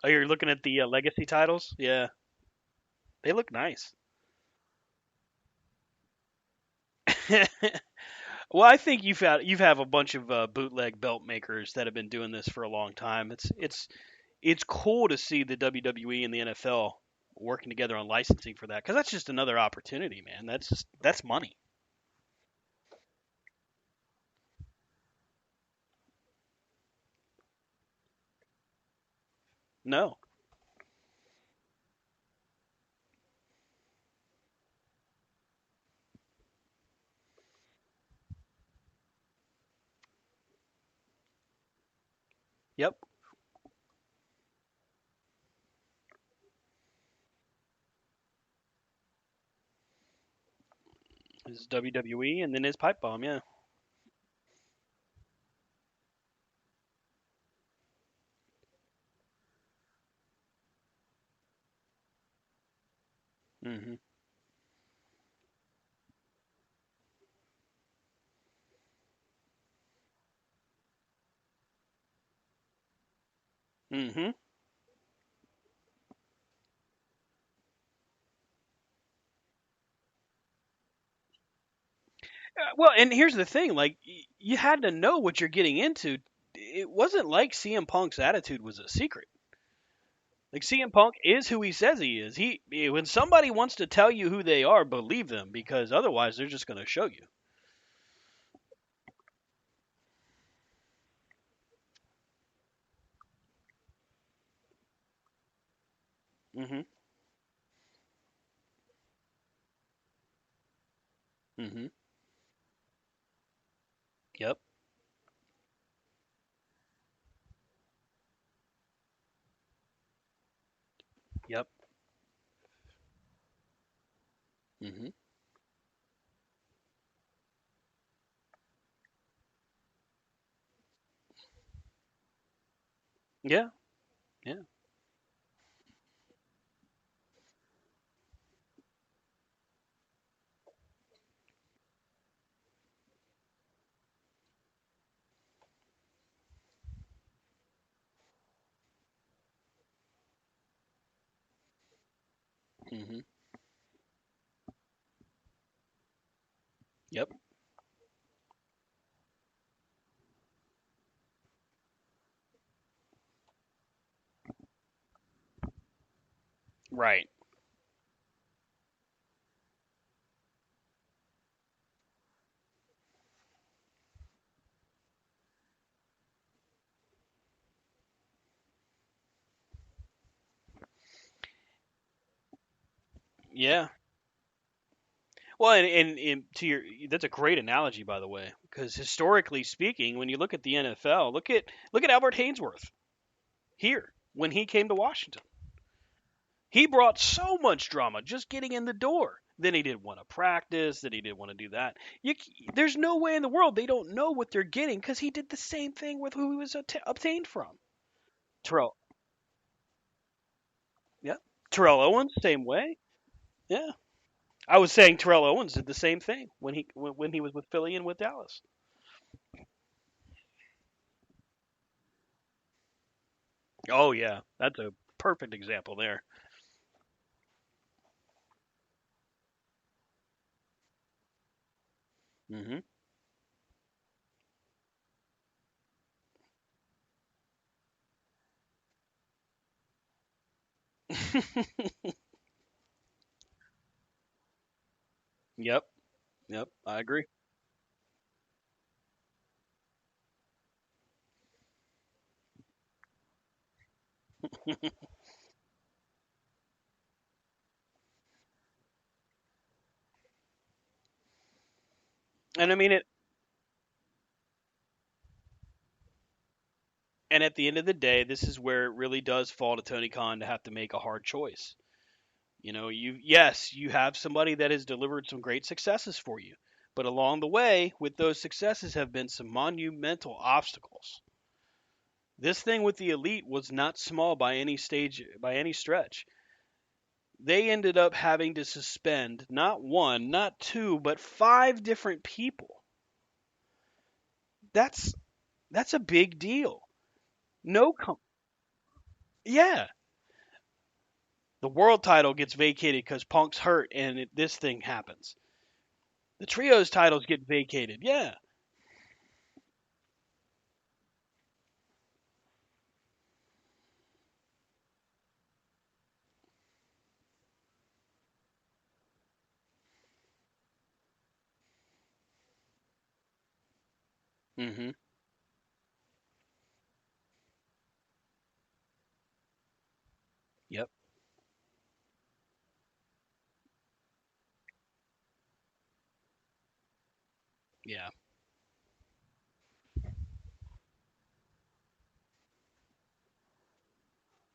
Oh, you're looking at the legacy titles? Yeah. They look nice. Well, I think you've have a bunch of bootleg belt makers that have been doing this for a long time. It's cool to see the WWE and the NFL working together on licensing for that because that's just another opportunity, man. That's money. No. Yep. His WWE and then his pipe bomb. Yeah. Mhm. Mhm. Well, and here's the thing: like you had to know what you're getting into. It wasn't like CM Punk's attitude was a secret. Like CM Punk is who he says he is. When somebody wants to tell you who they are, believe them because otherwise they're just going to show you. Mhm. Mhm. Yep. Yep. Mhm. Yeah. Yeah. Hmm. Yep. Right. Yeah. Well, and to your that's a great analogy, by the way, because historically speaking, when you look at the NFL, look at Albert Hainsworth here when he came to Washington. He brought so much drama just getting in the door. Then he didn't want to practice. Then he didn't want to do that. There's no way in the world they don't know what they're getting because he did the same thing with who he was obtained from. Terrell, yeah. Terrell Owens, same way. Yeah. I was saying Terrell Owens did the same thing when he was with Philly and with Dallas. Oh yeah, that's a perfect example there. Hmm. Yep. Yep. I agree. And I mean it. And at the end of the day, this is where it really does fall to Tony Khan to have to make a hard choice. You know, you have somebody that has delivered some great successes for you, but along the way, with those successes, have been some monumental obstacles. This thing with the elite was not small by any stretch. They ended up having to suspend not one, not two, but five different people. That's that's a big deal. No, yeah, the world title gets vacated because Punk's hurt, and this thing happens. The trios titles get vacated. Yeah. Hmm. Yep. Yeah.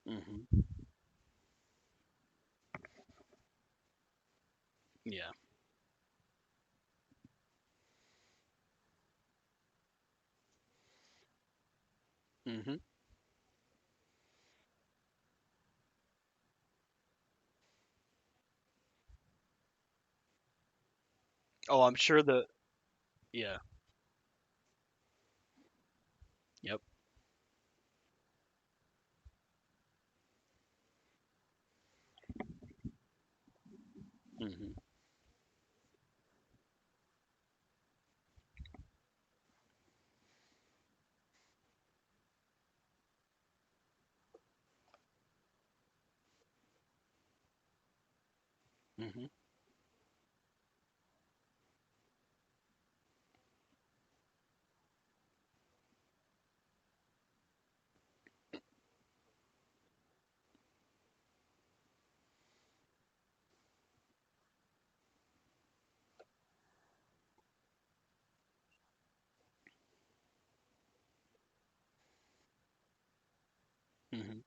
Hmm. Yeah. Hmm. Oh, I'm sure the. Yeah. Yep. Hmm. Hmm. Hmm.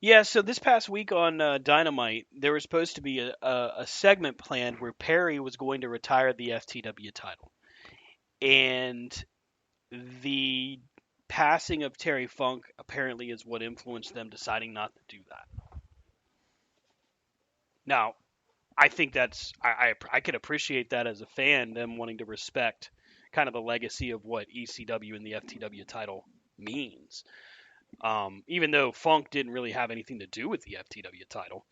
Yeah, so this past week on Dynamite, there was supposed to be a segment planned where Perry was going to retire the FTW title. And the passing of Terry Funk apparently is what influenced them deciding not to do that. Now, I think I could appreciate that as a fan, them wanting to respect kind of the legacy of what ECW and the FTW title means. Even though Funk didn't really have anything to do with the FTW title.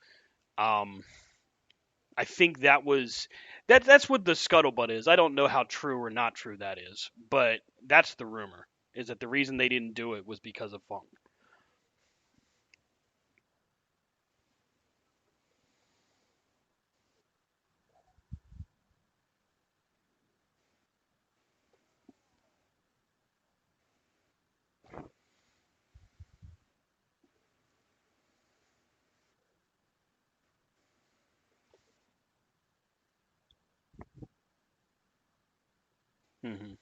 Um, I think that's what the scuttlebutt is. I don't know how true or not true that is, but that's the rumor. Is that the reason they didn't do it was because of Funk? Hmm.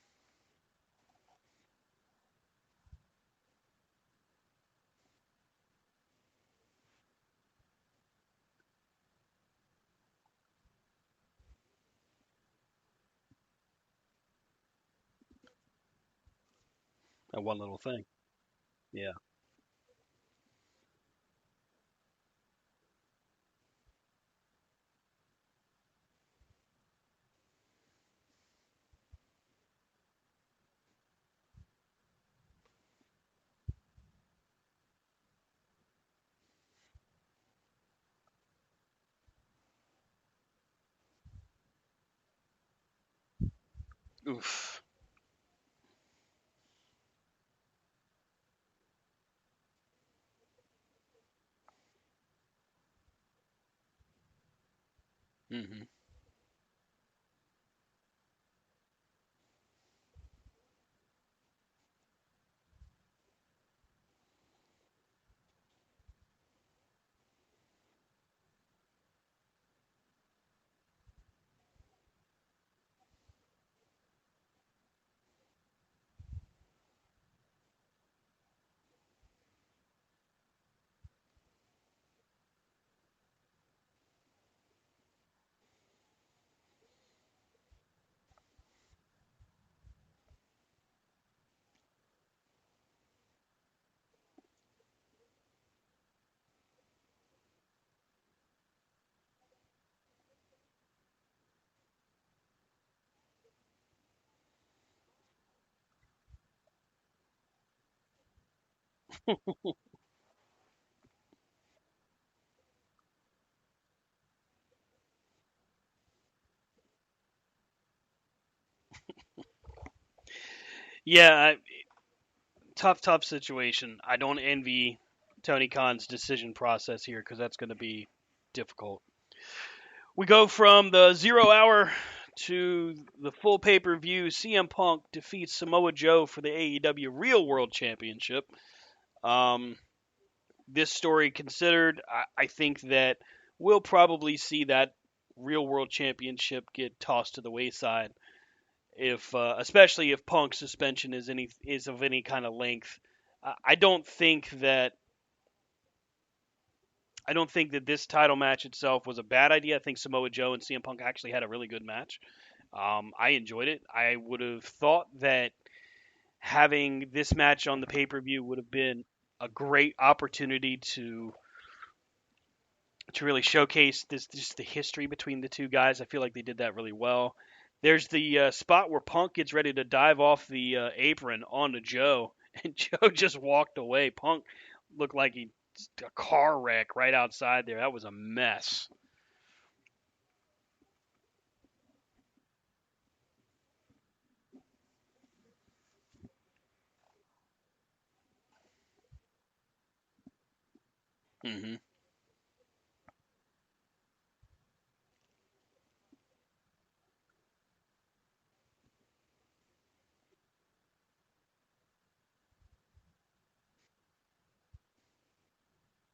That one little thing. Yeah. Oof. Hmm. Yeah. Tough situation. I don't envy Tony Khan's decision process here because that's going to be difficult. We go from the 0 hour to the full pay per view. CM Punk defeats Samoa Joe for the AEW Real World Championship. Um, this story considered, I think that we'll probably see that Real World Championship get tossed to the wayside, if especially if Punk's suspension is of any kind of length. I don't think that this title match itself was a bad idea. I think Samoa Joe and CM Punk actually had a really good match. I enjoyed it. I would have thought that having this match on the pay per view would have been a great opportunity to really showcase this just the history between the two guys. I feel like they did that really well. There's the spot where Punk gets ready to dive off the apron onto Joe, and Joe just walked away. Punk looked like he a car wreck right outside there. That was a mess. Hmm.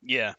Yeah.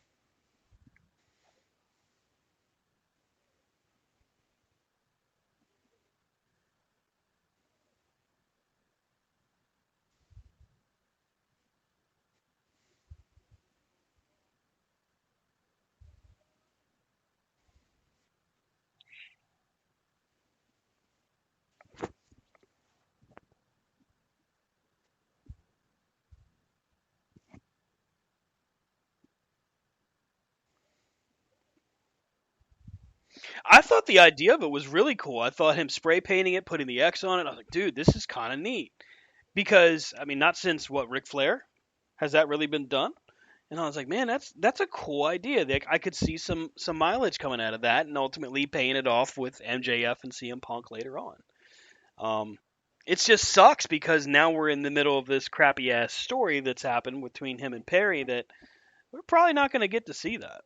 I thought the idea of it was really cool. I thought him spray painting it, putting the X on it. I was like, dude, this is kind of neat. Because I mean, not since what Ric Flair has that really been done. And I was like, man, that's a cool idea. Like, I could see some mileage coming out of that, and ultimately paying it off with MJF and CM Punk later on. Um, it just sucks because now we're in the middle of this crappy ass story that's happened between him and Perry that we're probably not going to get to see that.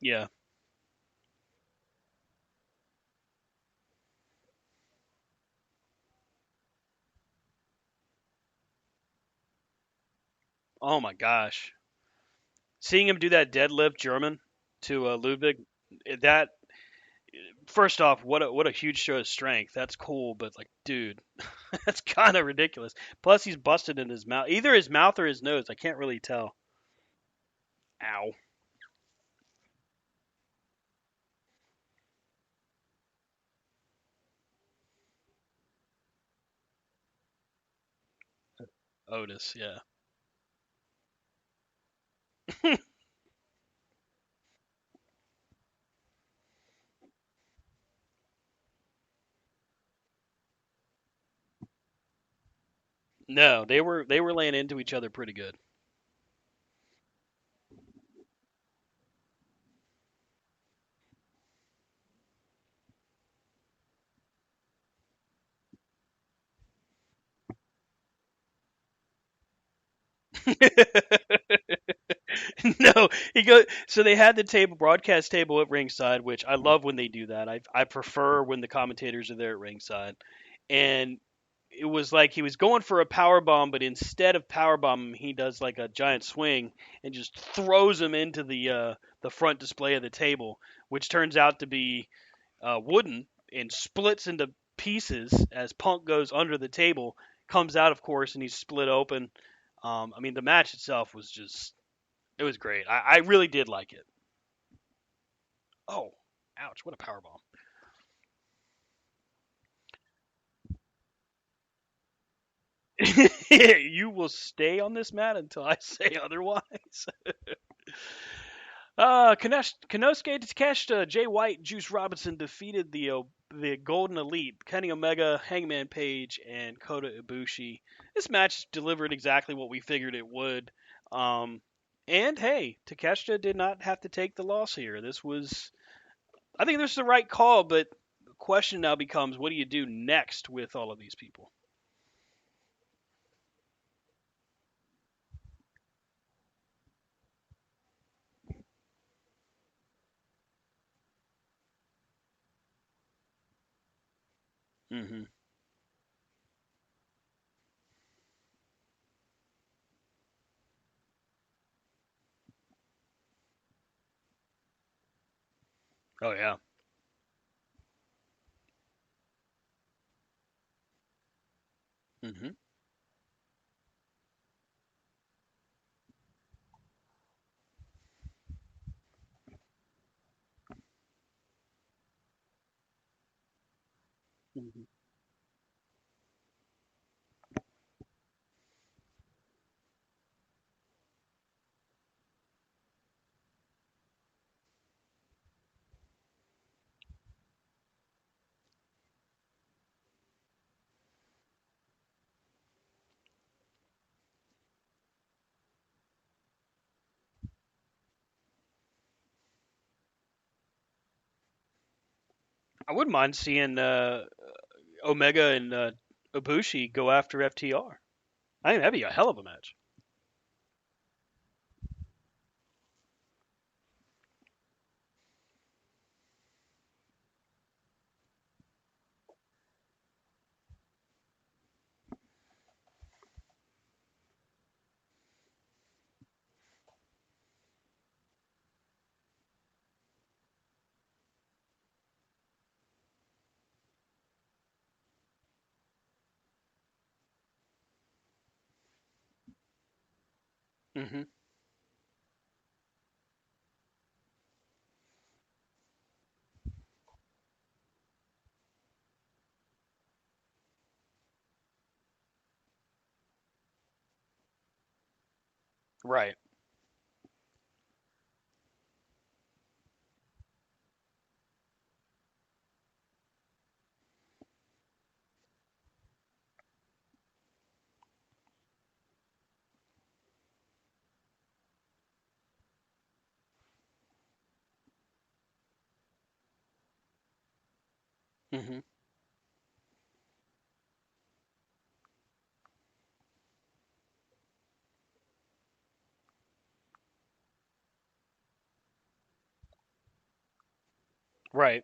Yeah. Oh my gosh. Seeing him do that deadlift German to Ludwig, that first off, what a huge show of strength. That's cool, but like, dude, that's kind of ridiculous. Plus, he's busted in his mouth, either his mouth or his nose. I can't really tell. Ow, Otis. Yeah. No, they were laying into each other pretty good. No, he go. So they had the table, broadcast table at ringside, which I love when they do that. I prefer when the commentators are there at ringside, and it was like he was going for a power bomb, but instead of power bomb, he does like a giant swing and just throws him into the front display of the table, which turns out to be wooden and splits into pieces as Punk goes under the table, comes out, of course, and he's split open. I mean, the match itself was just it was great. I really did like it. Oh, ouch! What a power bomb. You will stay on this mat until I say otherwise. Konosuke Takeshita, Jay White, Juice Robinson defeated the Golden Elite, Kenny Omega, Hangman Page, and Kota Ibushi. This match delivered exactly what we figured it would. Um, and hey, Takeshita did not have to take the loss here. I think this is the right call, but the question now becomes, what do you do next with all of these people? Hmm. Oh yeah. Hmm. Hmm. I wouldn't mind seeing Omega and Ibushi go after FTR. I think that'd be a hell of a match. Hmm. Right. Hmm. Right.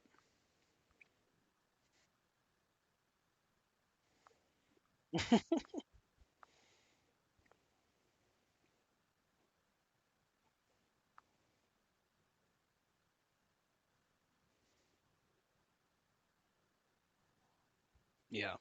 Yeah.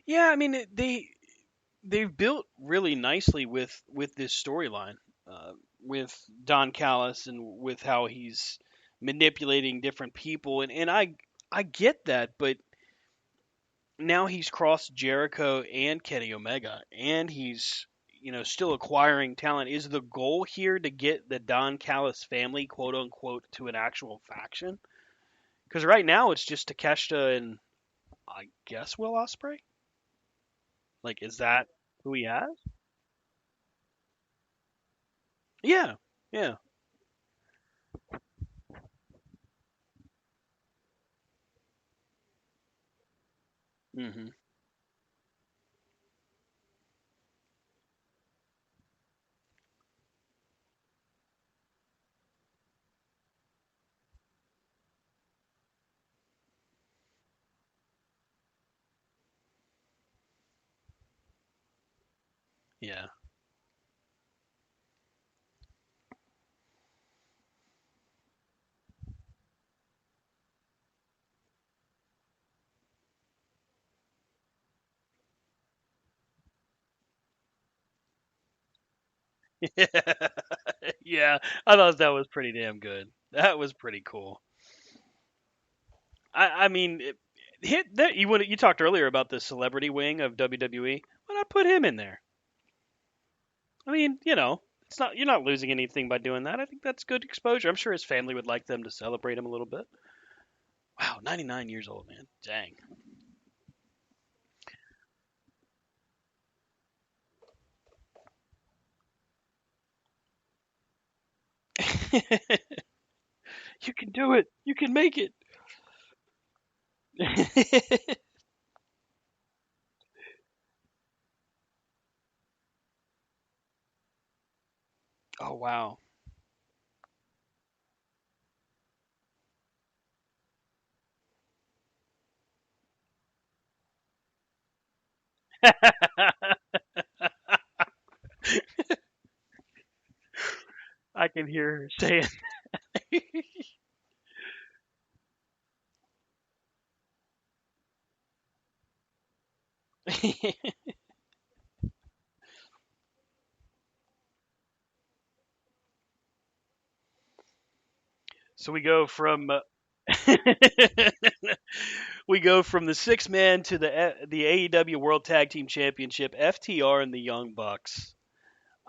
Yeah. I mean, they've built really nicely with this storyline, uh, with Don Callis and with how he's manipulating different people, and I get that, but now he's crossed Jericho and Kenny Omega, and he's still acquiring talent. Is the goal here to get the Don Callis family, quote unquote, to an actual faction? Because right now it's just Takeshita and I guess Will Ospreay. Like, is that who he has? Yeah, yeah, hmm, yeah. Yeah, I thought that was pretty damn good. That was pretty cool. I mean, hit that you talked earlier about the celebrity wing of WWE. Why not put him in there? I mean, it's not you're not losing anything by doing that. I think that's good exposure. I'm sure his family would like them to celebrate him a little bit. Wow, 99 years old, man. Dang. You can do it. You can make it. Oh wow. I can hear her saying. So we go from we go from the six man to the AEW World Tag Team Championship, FTR and the Young Bucks.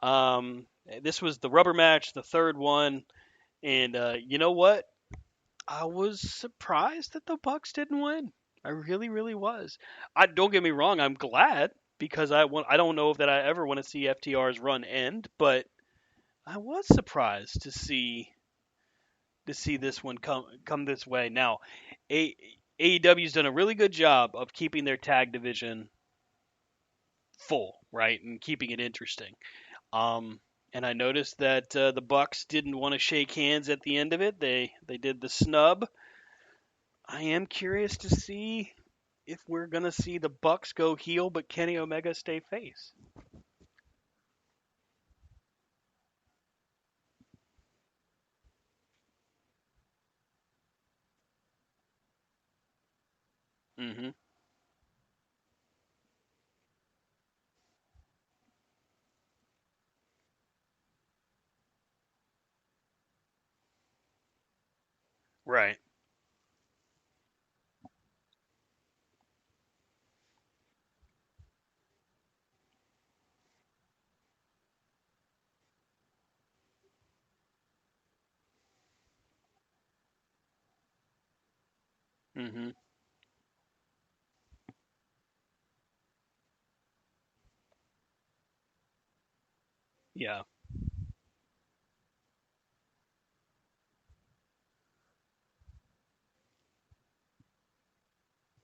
Um, this was the rubber match, the third one, and you know what? I was surprised that the Bucks didn't win. I really, really was. I don't get me wrong. I'm glad because I don't know if that I ever want to see FTR's run end, but I was surprised to see this one come this way. Now, A- AEW's done a really good job of keeping their tag division full, right, and keeping it interesting. Um, and I noticed that the Bucks didn't want to shake hands at the end of it. They did the snub. I am curious to see. if we're gonna see the Bucks go heel, but Kenny Omega stay face. Mm-hmm. Right. Mm-hmm. Yeah.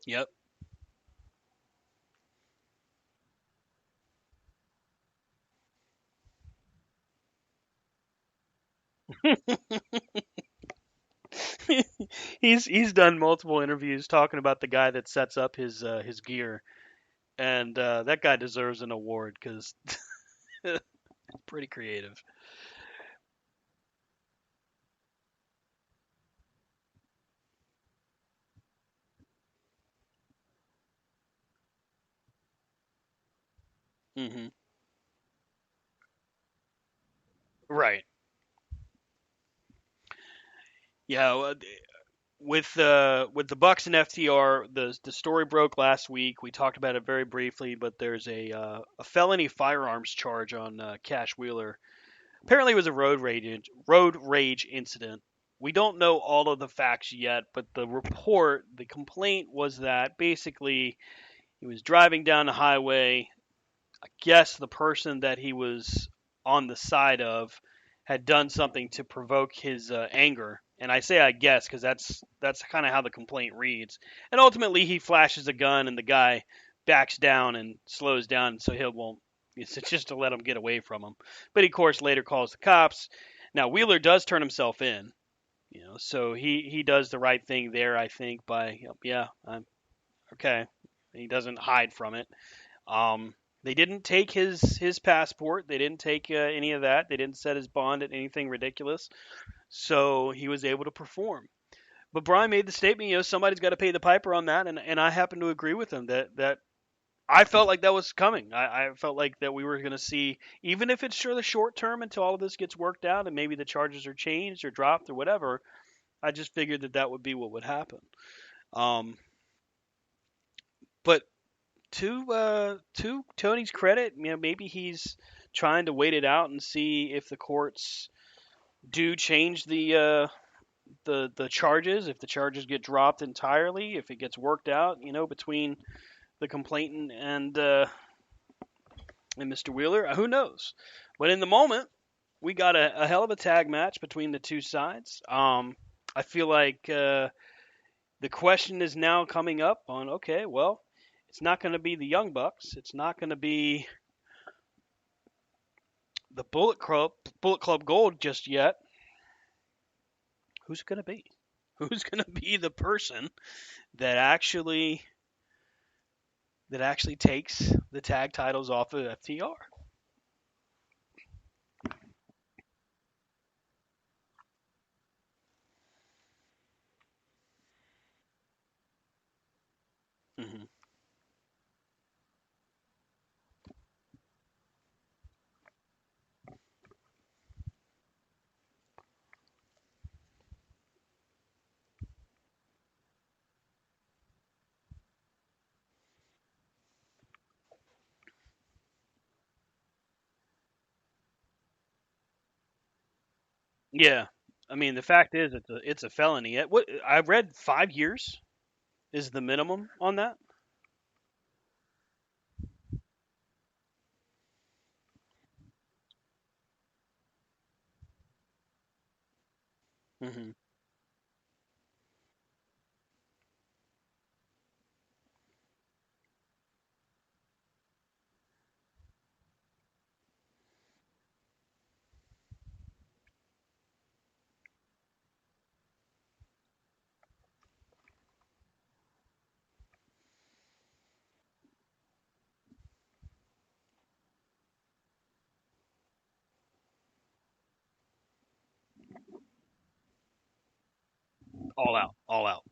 Yep. He's done multiple interviews talking about the guy that sets up his gear, and that guy deserves an award because pretty creative. Hmm. Right. Yeah. With the Bucks and FTR, the story broke last week. We talked about it very briefly, but there's a felony firearms charge on Cash Wheeler. Apparently, it was a road rage incident. We don't know all of the facts yet, but the complaint was that basically he was driving down the highway. I guess the person that he was on the side of had done something to provoke his anger. And I say I guess because that's kind of how the complaint reads. And ultimately, he flashes a gun, and the guy backs down and slows down, so he won't. It's just to let him get away from him. But he, of course, later calls the cops. Now Wheeler does turn himself in, so he does the right thing there, I think, by yeah, I'm okay. He doesn't hide from it. They didn't take his passport. They didn't take any of that. They didn't set his bond at anything ridiculous. So he was able to perform. But Brian made the statement, somebody's got to pay the piper on that, and I happen to agree with him that I felt like that was coming. I felt like that we were going to see, even if it's sure the short term until all of this gets worked out and maybe the charges are changed or dropped or whatever. I just figured that that would be what would happen. Um, but to Tony's credit, maybe he's trying to wait it out and see if the courts do change the charges, if the charges get dropped entirely, if it gets worked out, between the complainant and Mr. Wheeler. Who knows? But in the moment, we got a hell of a tag match between the two sides. I feel like the question is now coming up on okay, well, it's not going to be the Young Bucks. It's not going to be the Bullet Club Gold just yet. Who's it going to be? Who's going to be the person that actually takes the tag titles off of FTR? Hmm. Yeah, I mean the fact is it's a felony. What I read, 5 years is the minimum on that. Hmm. All out, all out.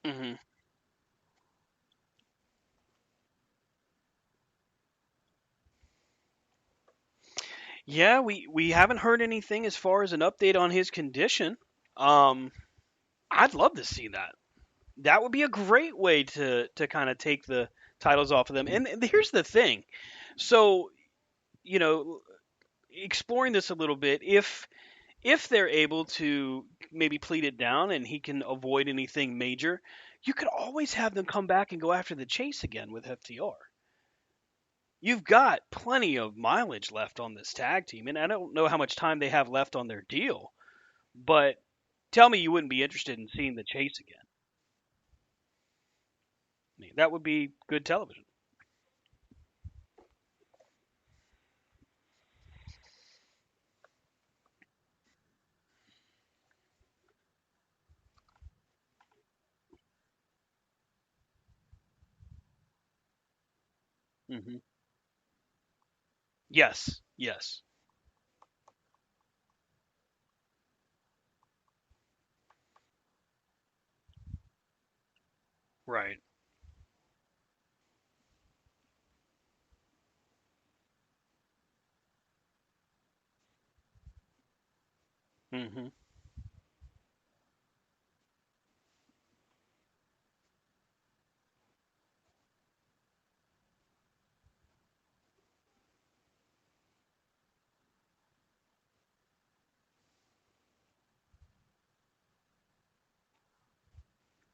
Hmm. Yeah, we haven't heard anything as far as an update on his condition. Um, I'd love to see that. That would be a great way to kind of take the titles off of them. And here's the thing. So, you know, exploring this a little bit, if they're able to maybe plead it down and he can avoid anything major, you could always have them come back and go after the chase again with FTR. You've got plenty of mileage left on this tag team, and I don't know how much time they have left on their deal, but tell me you wouldn't be interested in seeing the chase again. I mean, that would be good television. Hmm. Yes, yes, right. Hmm.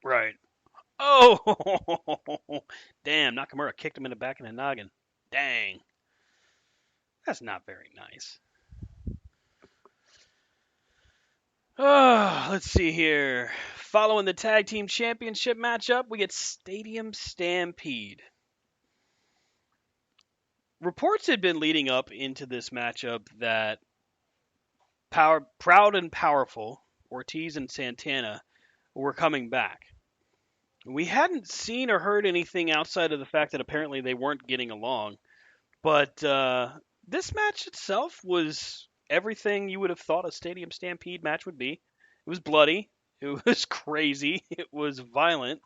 Right. Oh, damn! Nakamura kicked him in the back of the noggin. Dang, that's not very nice. Oh, let's see here. Following the tag team championship matchup, we get Stadium Stampede. Reports had been leading up into this matchup that Proud and Powerful, Ortiz and Santana, were coming back. We hadn't seen or heard anything outside of the fact that apparently they weren't getting along. But this match itself was everything you would have thought a Stadium Stampede match would be. It was bloody. It was crazy. It was violent.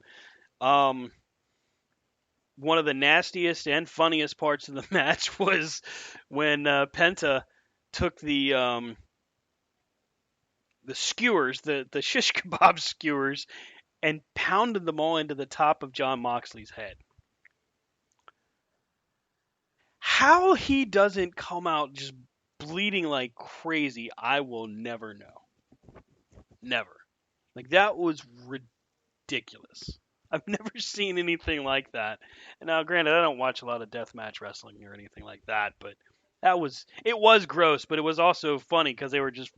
Um, One of the nastiest and funniest parts of the match was when Penta took the skewers, the shish kebab skewers, and pounded them all into the top of John Moxley's head. How he doesn't come out just bleeding like crazy, I will never know. Never. Like that was ridiculous. I've never seen anything like that. And now, granted, I don't watch a lot of deathmatch wrestling or anything like that, but it was gross, but it was also funny because they were just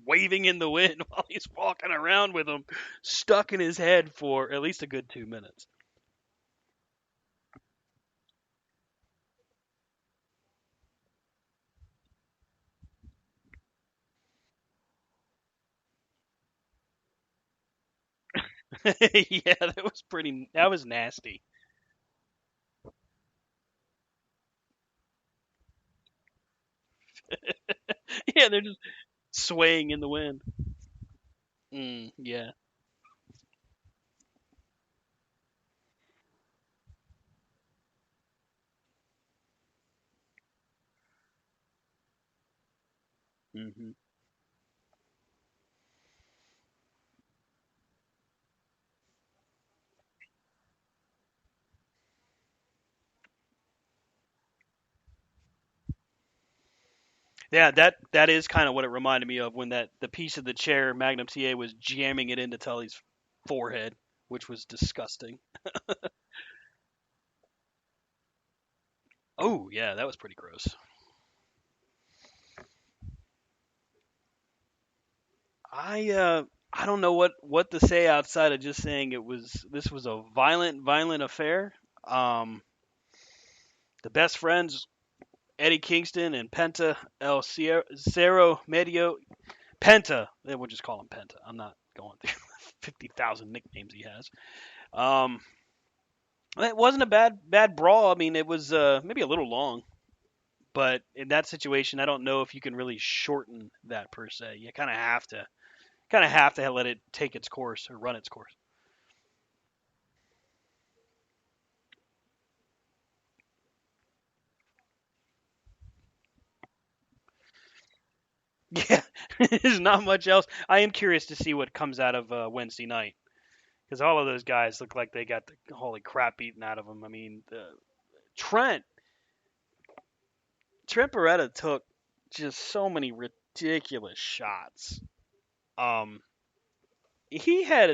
waving in the wind while he's walking around with them stuck in his head for at least a good 2 minutes. Yeah, that was nasty. Yeah, they're just swaying in the wind. Yeah. Hmm. Yeah, that is kind of what it reminded me of when that the piece of the chair Magnum TA was jamming it into Tully's forehead, which was disgusting. Oh yeah, that was pretty gross. I don't know what to say outside of just saying this was a violent affair. Um, the best friends Eddie Kingston and Penta Cerro Medio Penta. We'll just call him Penta. I'm not going through 50,000 nicknames he has. Um, It wasn't a bad brawl. I mean, it was maybe a little long, but in that situation, I don't know if you can really shorten that per se. You kind of have to let it take its course or run its course. Yeah, there's not much else. I am curious to see what comes out of Wednesday night because all of those guys look like they got the holy crap beaten out of them. I mean, Trent Trent Beretta took just so many ridiculous shots. Um, he's had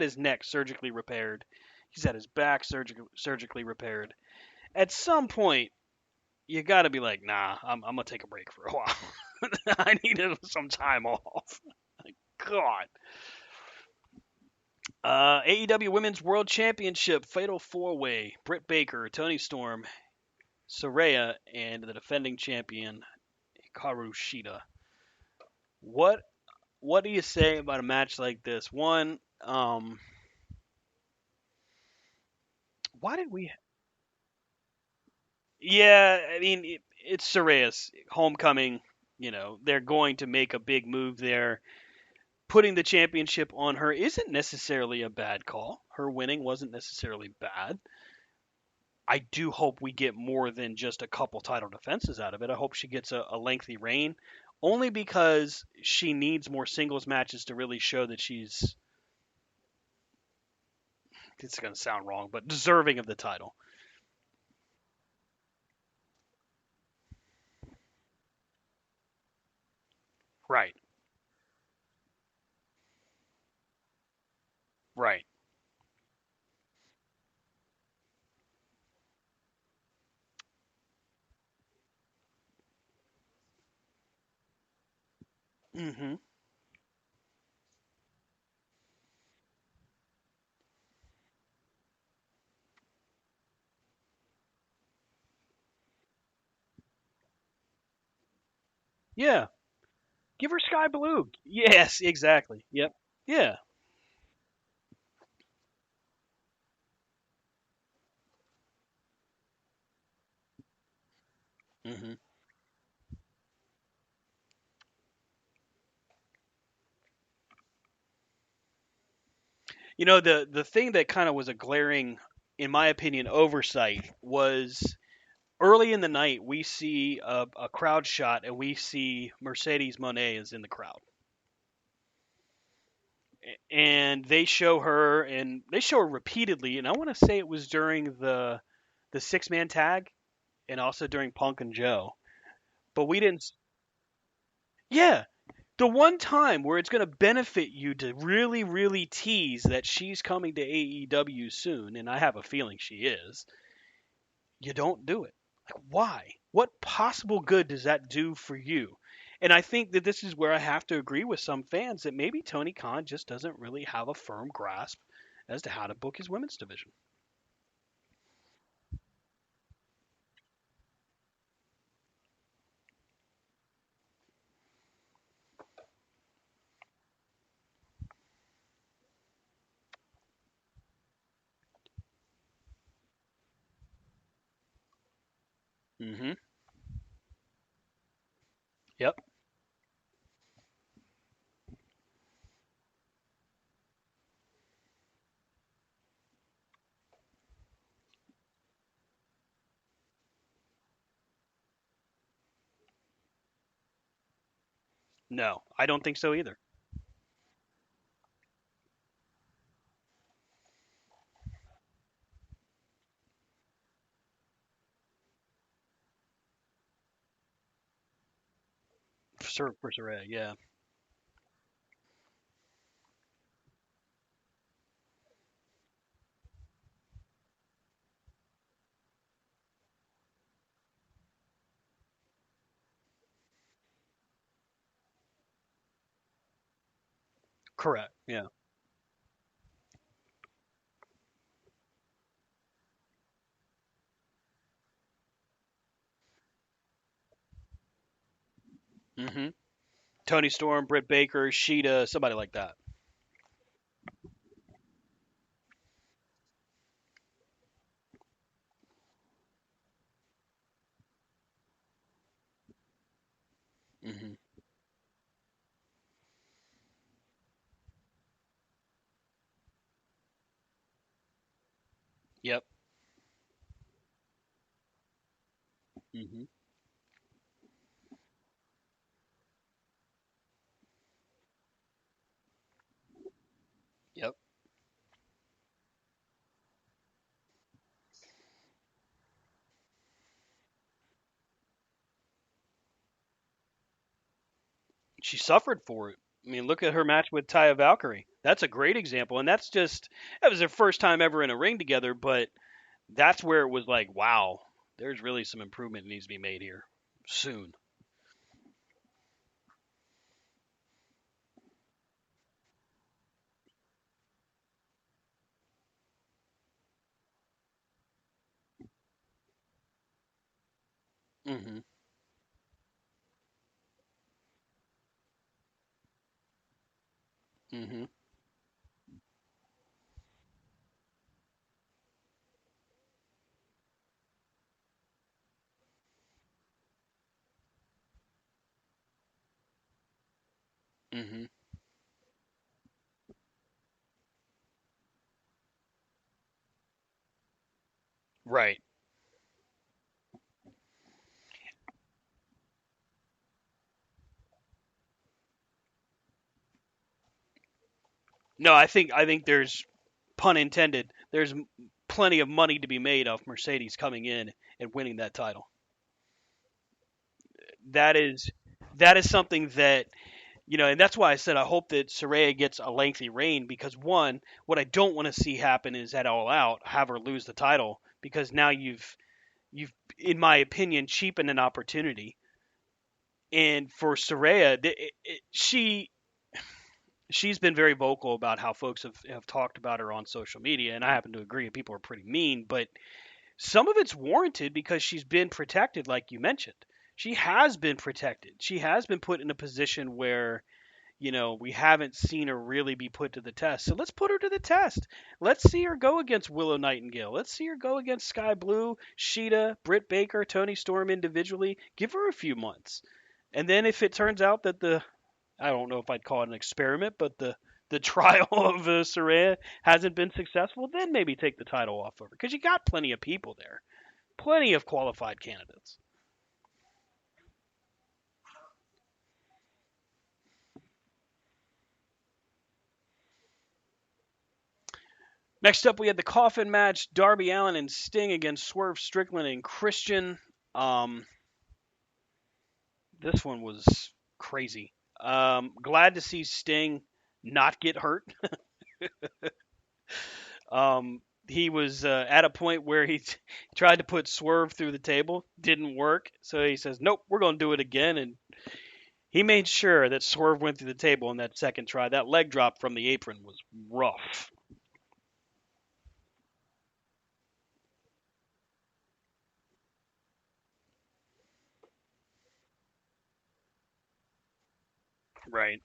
his neck surgically repaired. He's had his back surgically repaired. At some point, you got to be like, nah, I'm gonna take a break for a while. I needed some time off. God. AEW Women's World Championship Fatal Four Way: Britt Baker, Tony Storm, Saraya, and the defending champion Hikaru Shida. What what do you say about a match like this? One, why did we? Yeah, I mean it's Saraya's homecoming. You know they're going to make a big move there. Putting the championship on her isn't necessarily a bad call. Her winning wasn't necessarily bad. I do hope we get more than just a couple title defenses out of it. I hope she gets a lengthy reign, only because she needs more singles matches to really show that she's. It's going to sound wrong, but deserving of the title. Right, right. Hmm. Yeah, give her sky blue. Yes, exactly. Yep. Yeah. Hmm. You know the thing that kind of was a glaring, in my opinion, oversight was early in the night, we see a crowd shot and we see Mercedes Monet is in the crowd. And they show her and they show her repeatedly. And I want to say it was during the 6-man tag and also during Punk and Joe. But we didn't. Yeah. The one time where it's going to benefit you to really, really tease that she's coming to AEW soon, and I have a feeling she is, you don't do it. Like, why? What possible good does that do for you? And I think that this is where I have to agree with some fans that maybe Tony Khan just doesn't really have a firm grasp as to how to book his women's division. Hmm. Yep. No, I don't think so either. For Saraya, yeah. Correct. Yeah. Hmm. Tony Storm, Britt Baker, Sheeta, somebody like that. Yep. Hmm. Yep. She suffered for it. I mean, look at her match with Taya Valkyrie. That's a great example, and that was their first time ever in a ring together. But that's where it was like, wow, there's really some improvement that needs to be made here soon. Hmm. Hmm. Hmm. Right. No, I think there's, pun intended, there's plenty of money to be made off Mercedes coming in and winning that title. That is that is something that, and that's why I said I hope that Saraya gets a lengthy reign, because one, what I don't want to see happen is at All Out have her lose the title, because now you've in my opinion cheapened an opportunity. And for Saraya, she's been very vocal about how folks have talked about her on social media, and I happen to agree. People are pretty mean, but some of it's warranted because she's been protected, like you mentioned. She has been protected. She has been put in a position where, we haven't seen her really be put to the test. So let's put her to the test. Let's see her go against Willow Nightingale. Let's see her go against Sky Blue, Sheeta, Britt Baker, Tony Storm individually. Give her a few months. And then if it turns out that I don't know if I'd call it an experiment, but the trial of Saraya hasn't been successful, then maybe take the title off of her, because you got plenty of people there, plenty of qualified candidates. Next up, we had the coffin match: Darby Allin and Sting against Swerve Strickland and Christian. Um, this one was crazy. Glad to see Sting not get hurt. He was at a point where he tried to put Swerve through the table, didn't work. So he says, "Nope, we're going to do it again." And he made sure that Swerve went through the table in that second try. That leg drop from the apron was rough. Right.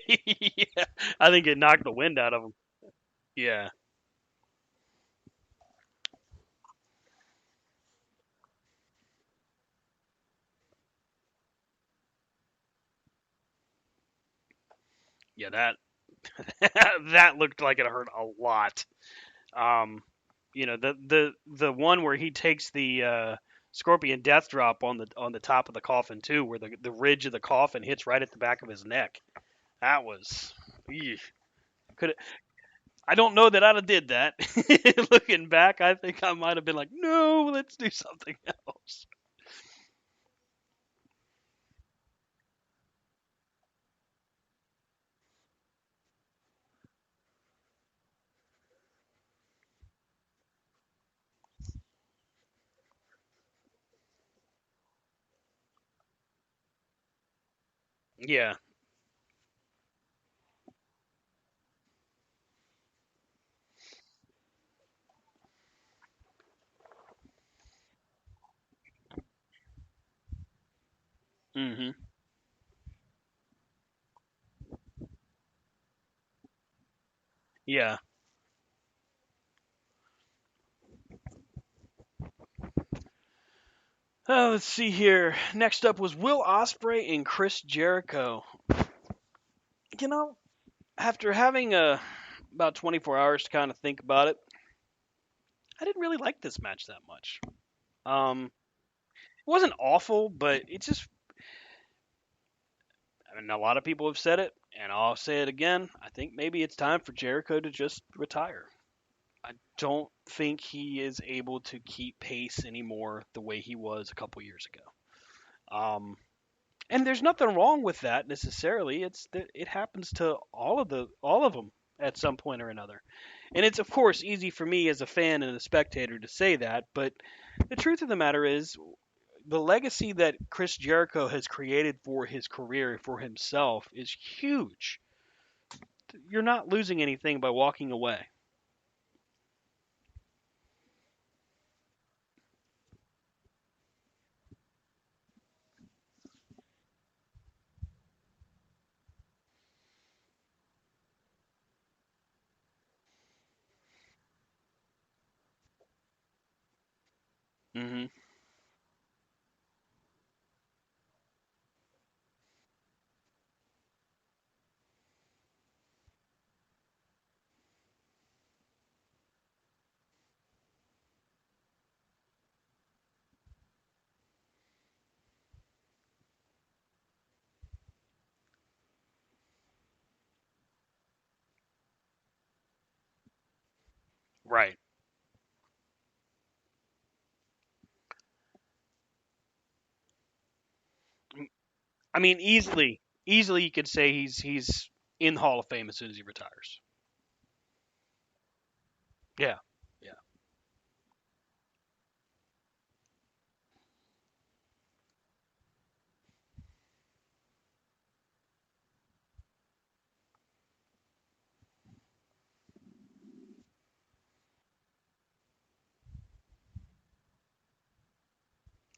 Yeah, I think it knocked the wind out of him. Yeah, yeah, that that looked like it hurt a lot. Um, the one where he takes the Scorpion Death Drop on the top of the coffin too, where the ridge of the coffin hits right at the back of his neck. That was, eesh. Could I don't know that I'd have did that. Looking back, I think I might have been like, no, let's do something else. Yeah, Hmm. Yeah. Let's see here. Next up was Will Ospreay and Chris Jericho. You know, after having about 24 hours to kind of think about it, I didn't really like this match that much. It wasn't awful, but it just, I mean, a lot of people have said it, and I'll say it again. I think maybe it's time for Jericho to just retire. I don't think he is able to keep pace anymore the way he was a couple years ago. And there's nothing wrong with that necessarily. It happens to all of them at some point or another. And it's of course easy for me as a fan and a spectator to say that, but the truth of the matter is the legacy that Chris Jericho has created for his career for himself is huge. You're not losing anything by walking away. Hmm. Right. I mean, easily you could say he's in the Hall of Fame as soon as he retires. Yeah. Yeah.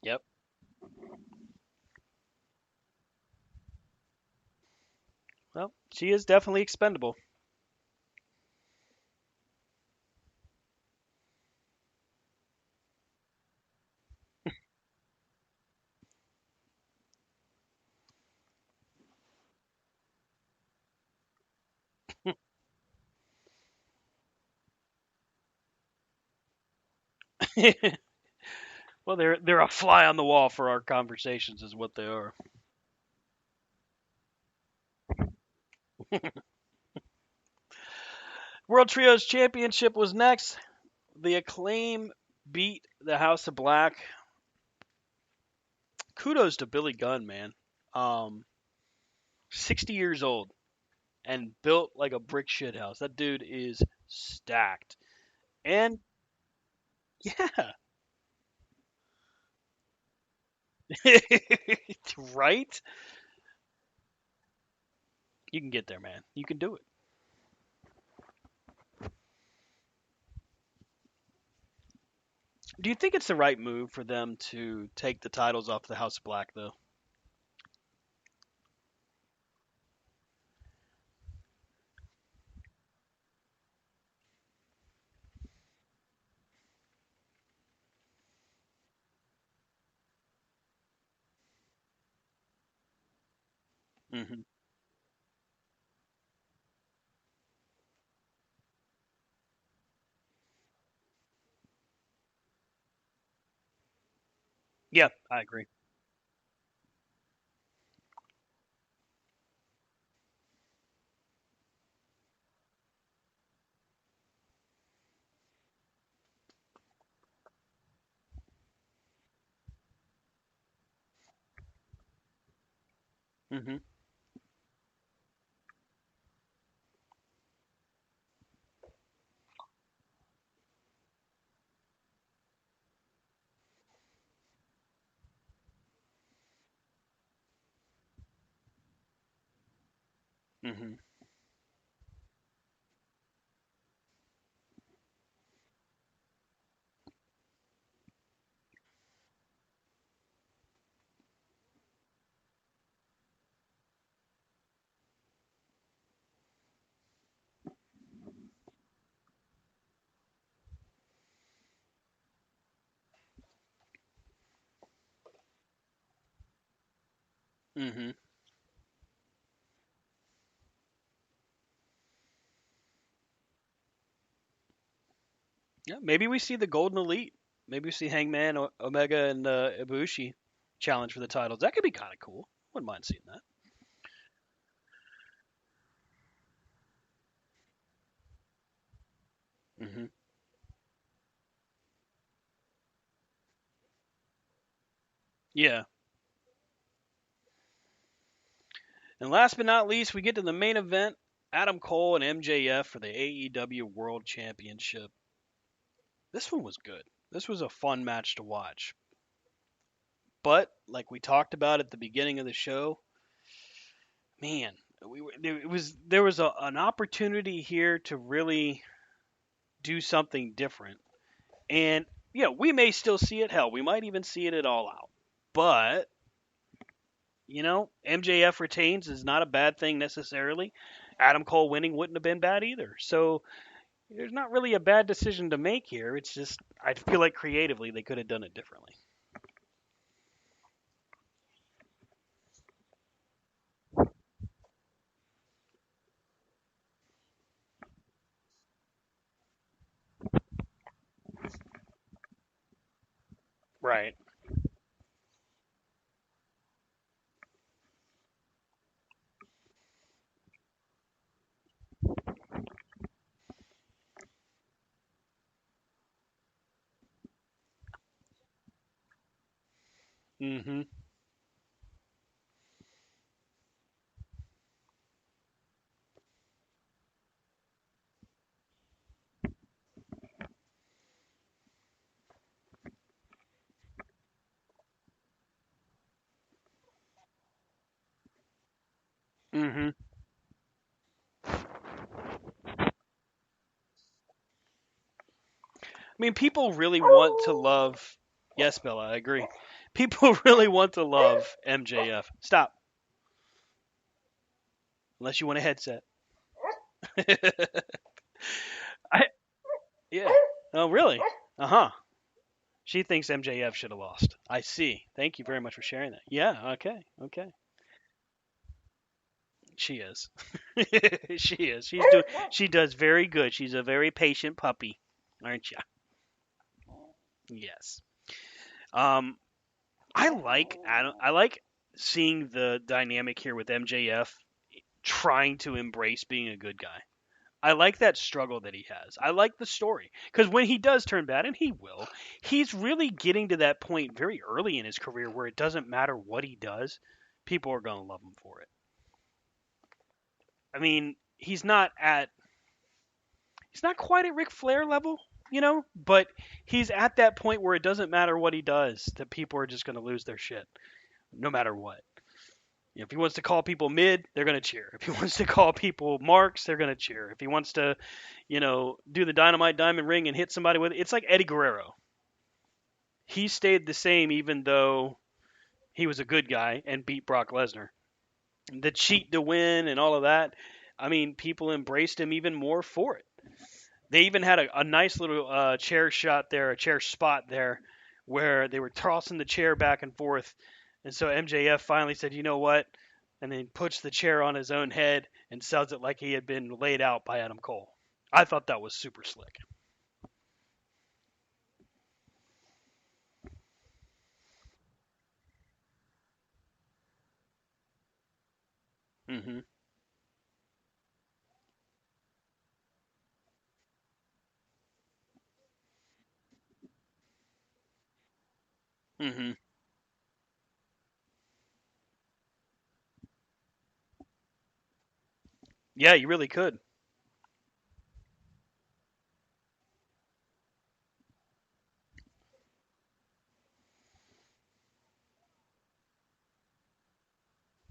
Yep. Well, she is definitely expendable. Well, they're a fly on the wall for our conversations, is what they are. World Trios Championship was next. The Acclaim beat the House of Black. Kudos to Billy Gunn, man. 60 years old and built like a brick shithouse. That dude is stacked. And yeah, right? You can get there, man. You can do it. Do you think it's the right move for them to take the titles off the House of Black, though? Hmm. Yeah, I agree. Hmm. Hmm. Hmm. Yeah, maybe we see the Golden Elite. Maybe we see Hangman, Omega, and Ibushi challenge for the titles. That could be kind of cool. Wouldn't mind seeing that. Hmm. Yeah. And last but not least, we get to the main event: Adam Cole and MJF for the AEW World Championship. This one was good. This was a fun match to watch. But like we talked about at the beginning of the show, man, there was an opportunity here to really do something different. And yeah, we may still see it. Hell, we might even see it at All Out. But MJF retains is not a bad thing necessarily. Adam Cole winning wouldn't have been bad either. So there's not really a bad decision to make here. It's just I feel like creatively they could have done it differently. Right. Mhm. Mhm. I mean, people really want to love. Yes, Bella, I agree. People really want to love MJF. Stop, unless you want a headset. I yeah. Oh, really? Uh huh. She thinks MJF should have lost. I see. Thank you very much for sharing that. Yeah. Okay. Okay. She is. She is. She does very good. She's a very patient puppy, aren't you? Yes. Um, I like seeing the dynamic here with MJF trying to embrace being a good guy. I like that struggle that he has. I like the story because when he does turn bad, and he will, he's really getting to that point very early in his career where it doesn't matter what he does, people are going to love him for it. I mean, he's not quite at Ric Flair level, but he's at that point where it doesn't matter what he does, that people are just going to lose their shit no matter what. If he wants to call people mid, they're going to cheer. If he wants to call people marks, they're going to cheer. If he wants to, do the dynamite diamond ring and hit somebody with it, it's like Eddie Guerrero. He stayed the same even though he was a good guy and beat Brock Lesnar. The cheat to win and all of that, I mean, people embraced him even more for it. They even had a nice little chair shot there, a chair spot there, where they were tossing the chair back and forth. And so MJF finally said, "You know what?" And then puts the chair on his own head and sells it like he had been laid out by Adam Cole. I thought that was super slick. Hmm. Hmm. Yeah, you really could.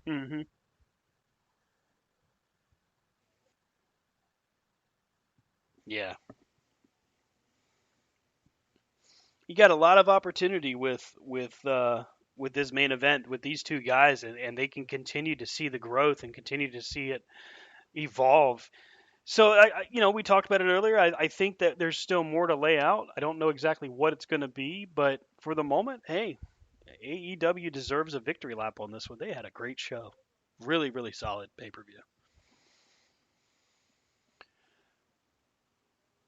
Hmm. Yeah, you got a lot of opportunity with this main event with these two guys, and they can continue to see the growth and continue to see it evolve. So we talked about it earlier. I think that there's still more to lay out. I don't know exactly what it's going to be, but for the moment, hey, AEW deserves a victory lap on this one. They had a great show. Really, really solid pay-per-view.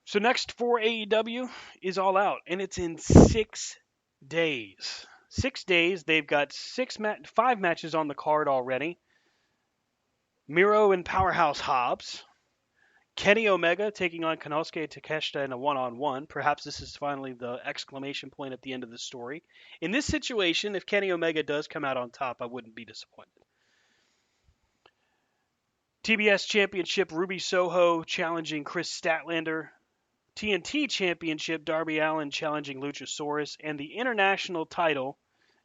So next for AEW is All Out, and it's in 6 days. 6 days. They've got 5 matches on the card already. Miro and Powerhouse Hobbs. Kenny Omega taking on Konosuke Takeshita in a one-on-one. Perhaps this is finally the exclamation point at the end of the story. In this situation, if Kenny Omega does come out on top, I wouldn't be disappointed. TBS Championship, Ruby Soho challenging Chris Statlander. TNT Championship, Darby Allin challenging Luchasaurus. And the international title,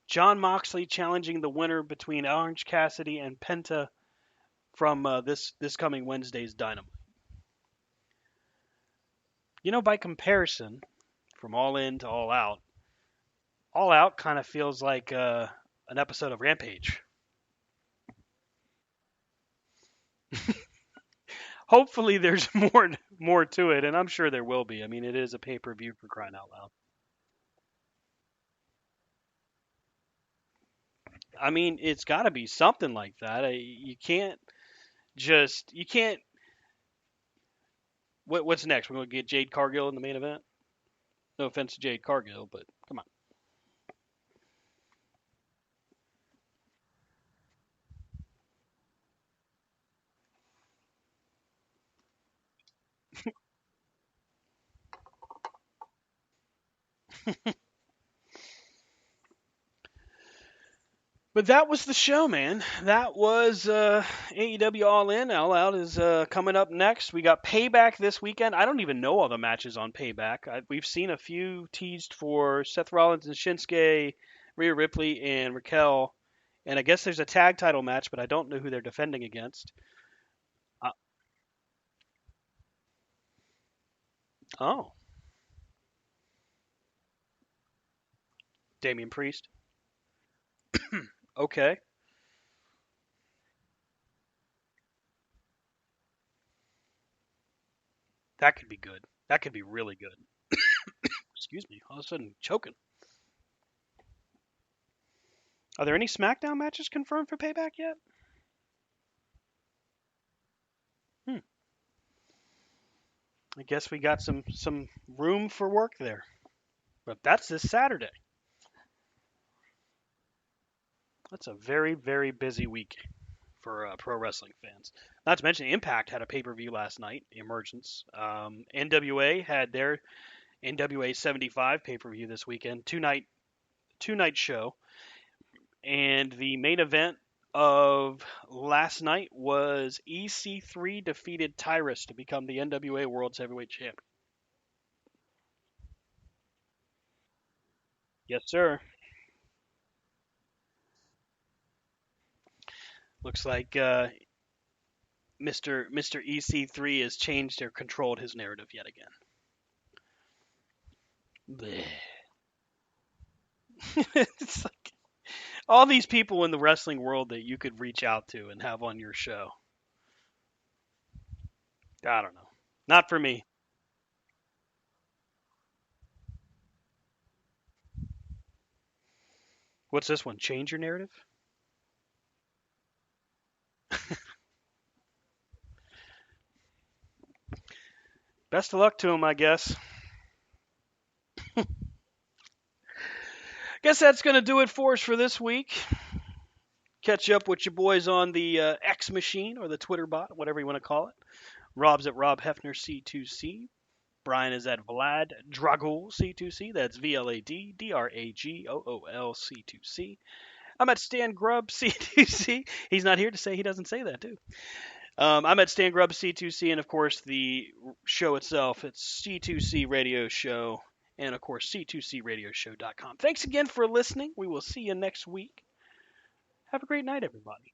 Jon Moxley challenging the winner between Orange Cassidy and Penta from this coming Wednesday's Dynamite. You know, by comparison, from All In to All Out kind of feels like an episode of Rampage. Hopefully, there's more to it, and I'm sure there will be. I mean, it is a pay-per-view for crying out loud. I mean, it's got to be something like that. You can't you can't. What's next? We're going to get Jade Cargill in the main event. No offense to Jade Cargill, but come on. But that was the show, man. That was AEW All In. All Out is coming up next. We got Payback this weekend. I don't even know all the matches on Payback. We've seen a few teased for Seth Rollins and Shinsuke, Rhea Ripley, and Raquel. And I guess there's a tag title match, but I don't know who they're defending against. Uh, oh, Damian Priest. Okay, that could be good. That could be really good. Excuse me. All of a sudden, choking. Are there any SmackDown matches confirmed for Payback yet? Hmm. I guess we got some room for work there. But that's this Saturday. That's a very very busy week for pro wrestling fans. Not to mention Impact had a pay per view last night, Emergence. NWA had their NWA 75 pay per view this weekend, two night show, and the main event of last night was EC3 defeated Tyrus to become the NWA World's Heavyweight Champion. Yes, sir. Looks like Mr. EC3 has changed or controlled his narrative yet again. Bleh. It's like all these people in the wrestling world that you could reach out to and have on your show. I don't know. Not for me. What's this one? Change your narrative? Best of luck to him, I guess. Guess that's going to do it for us for this week. Catch up with your boys on the X machine or the Twitter bot, whatever you want to call it. Rob's at Rob Hefner C2C. Brian is at Vlad Dragul C2C. That's VLADDRAGOOL C2C. I'm at Stan Grubb C2C. He's not here to say he doesn't say that, too. I'm at Stan Grubb C2C, and of course the show itself. It's C2C Radio Show, and of course C2CRadioshow.com. Thanks again for listening. We will see you next week. Have a great night, everybody.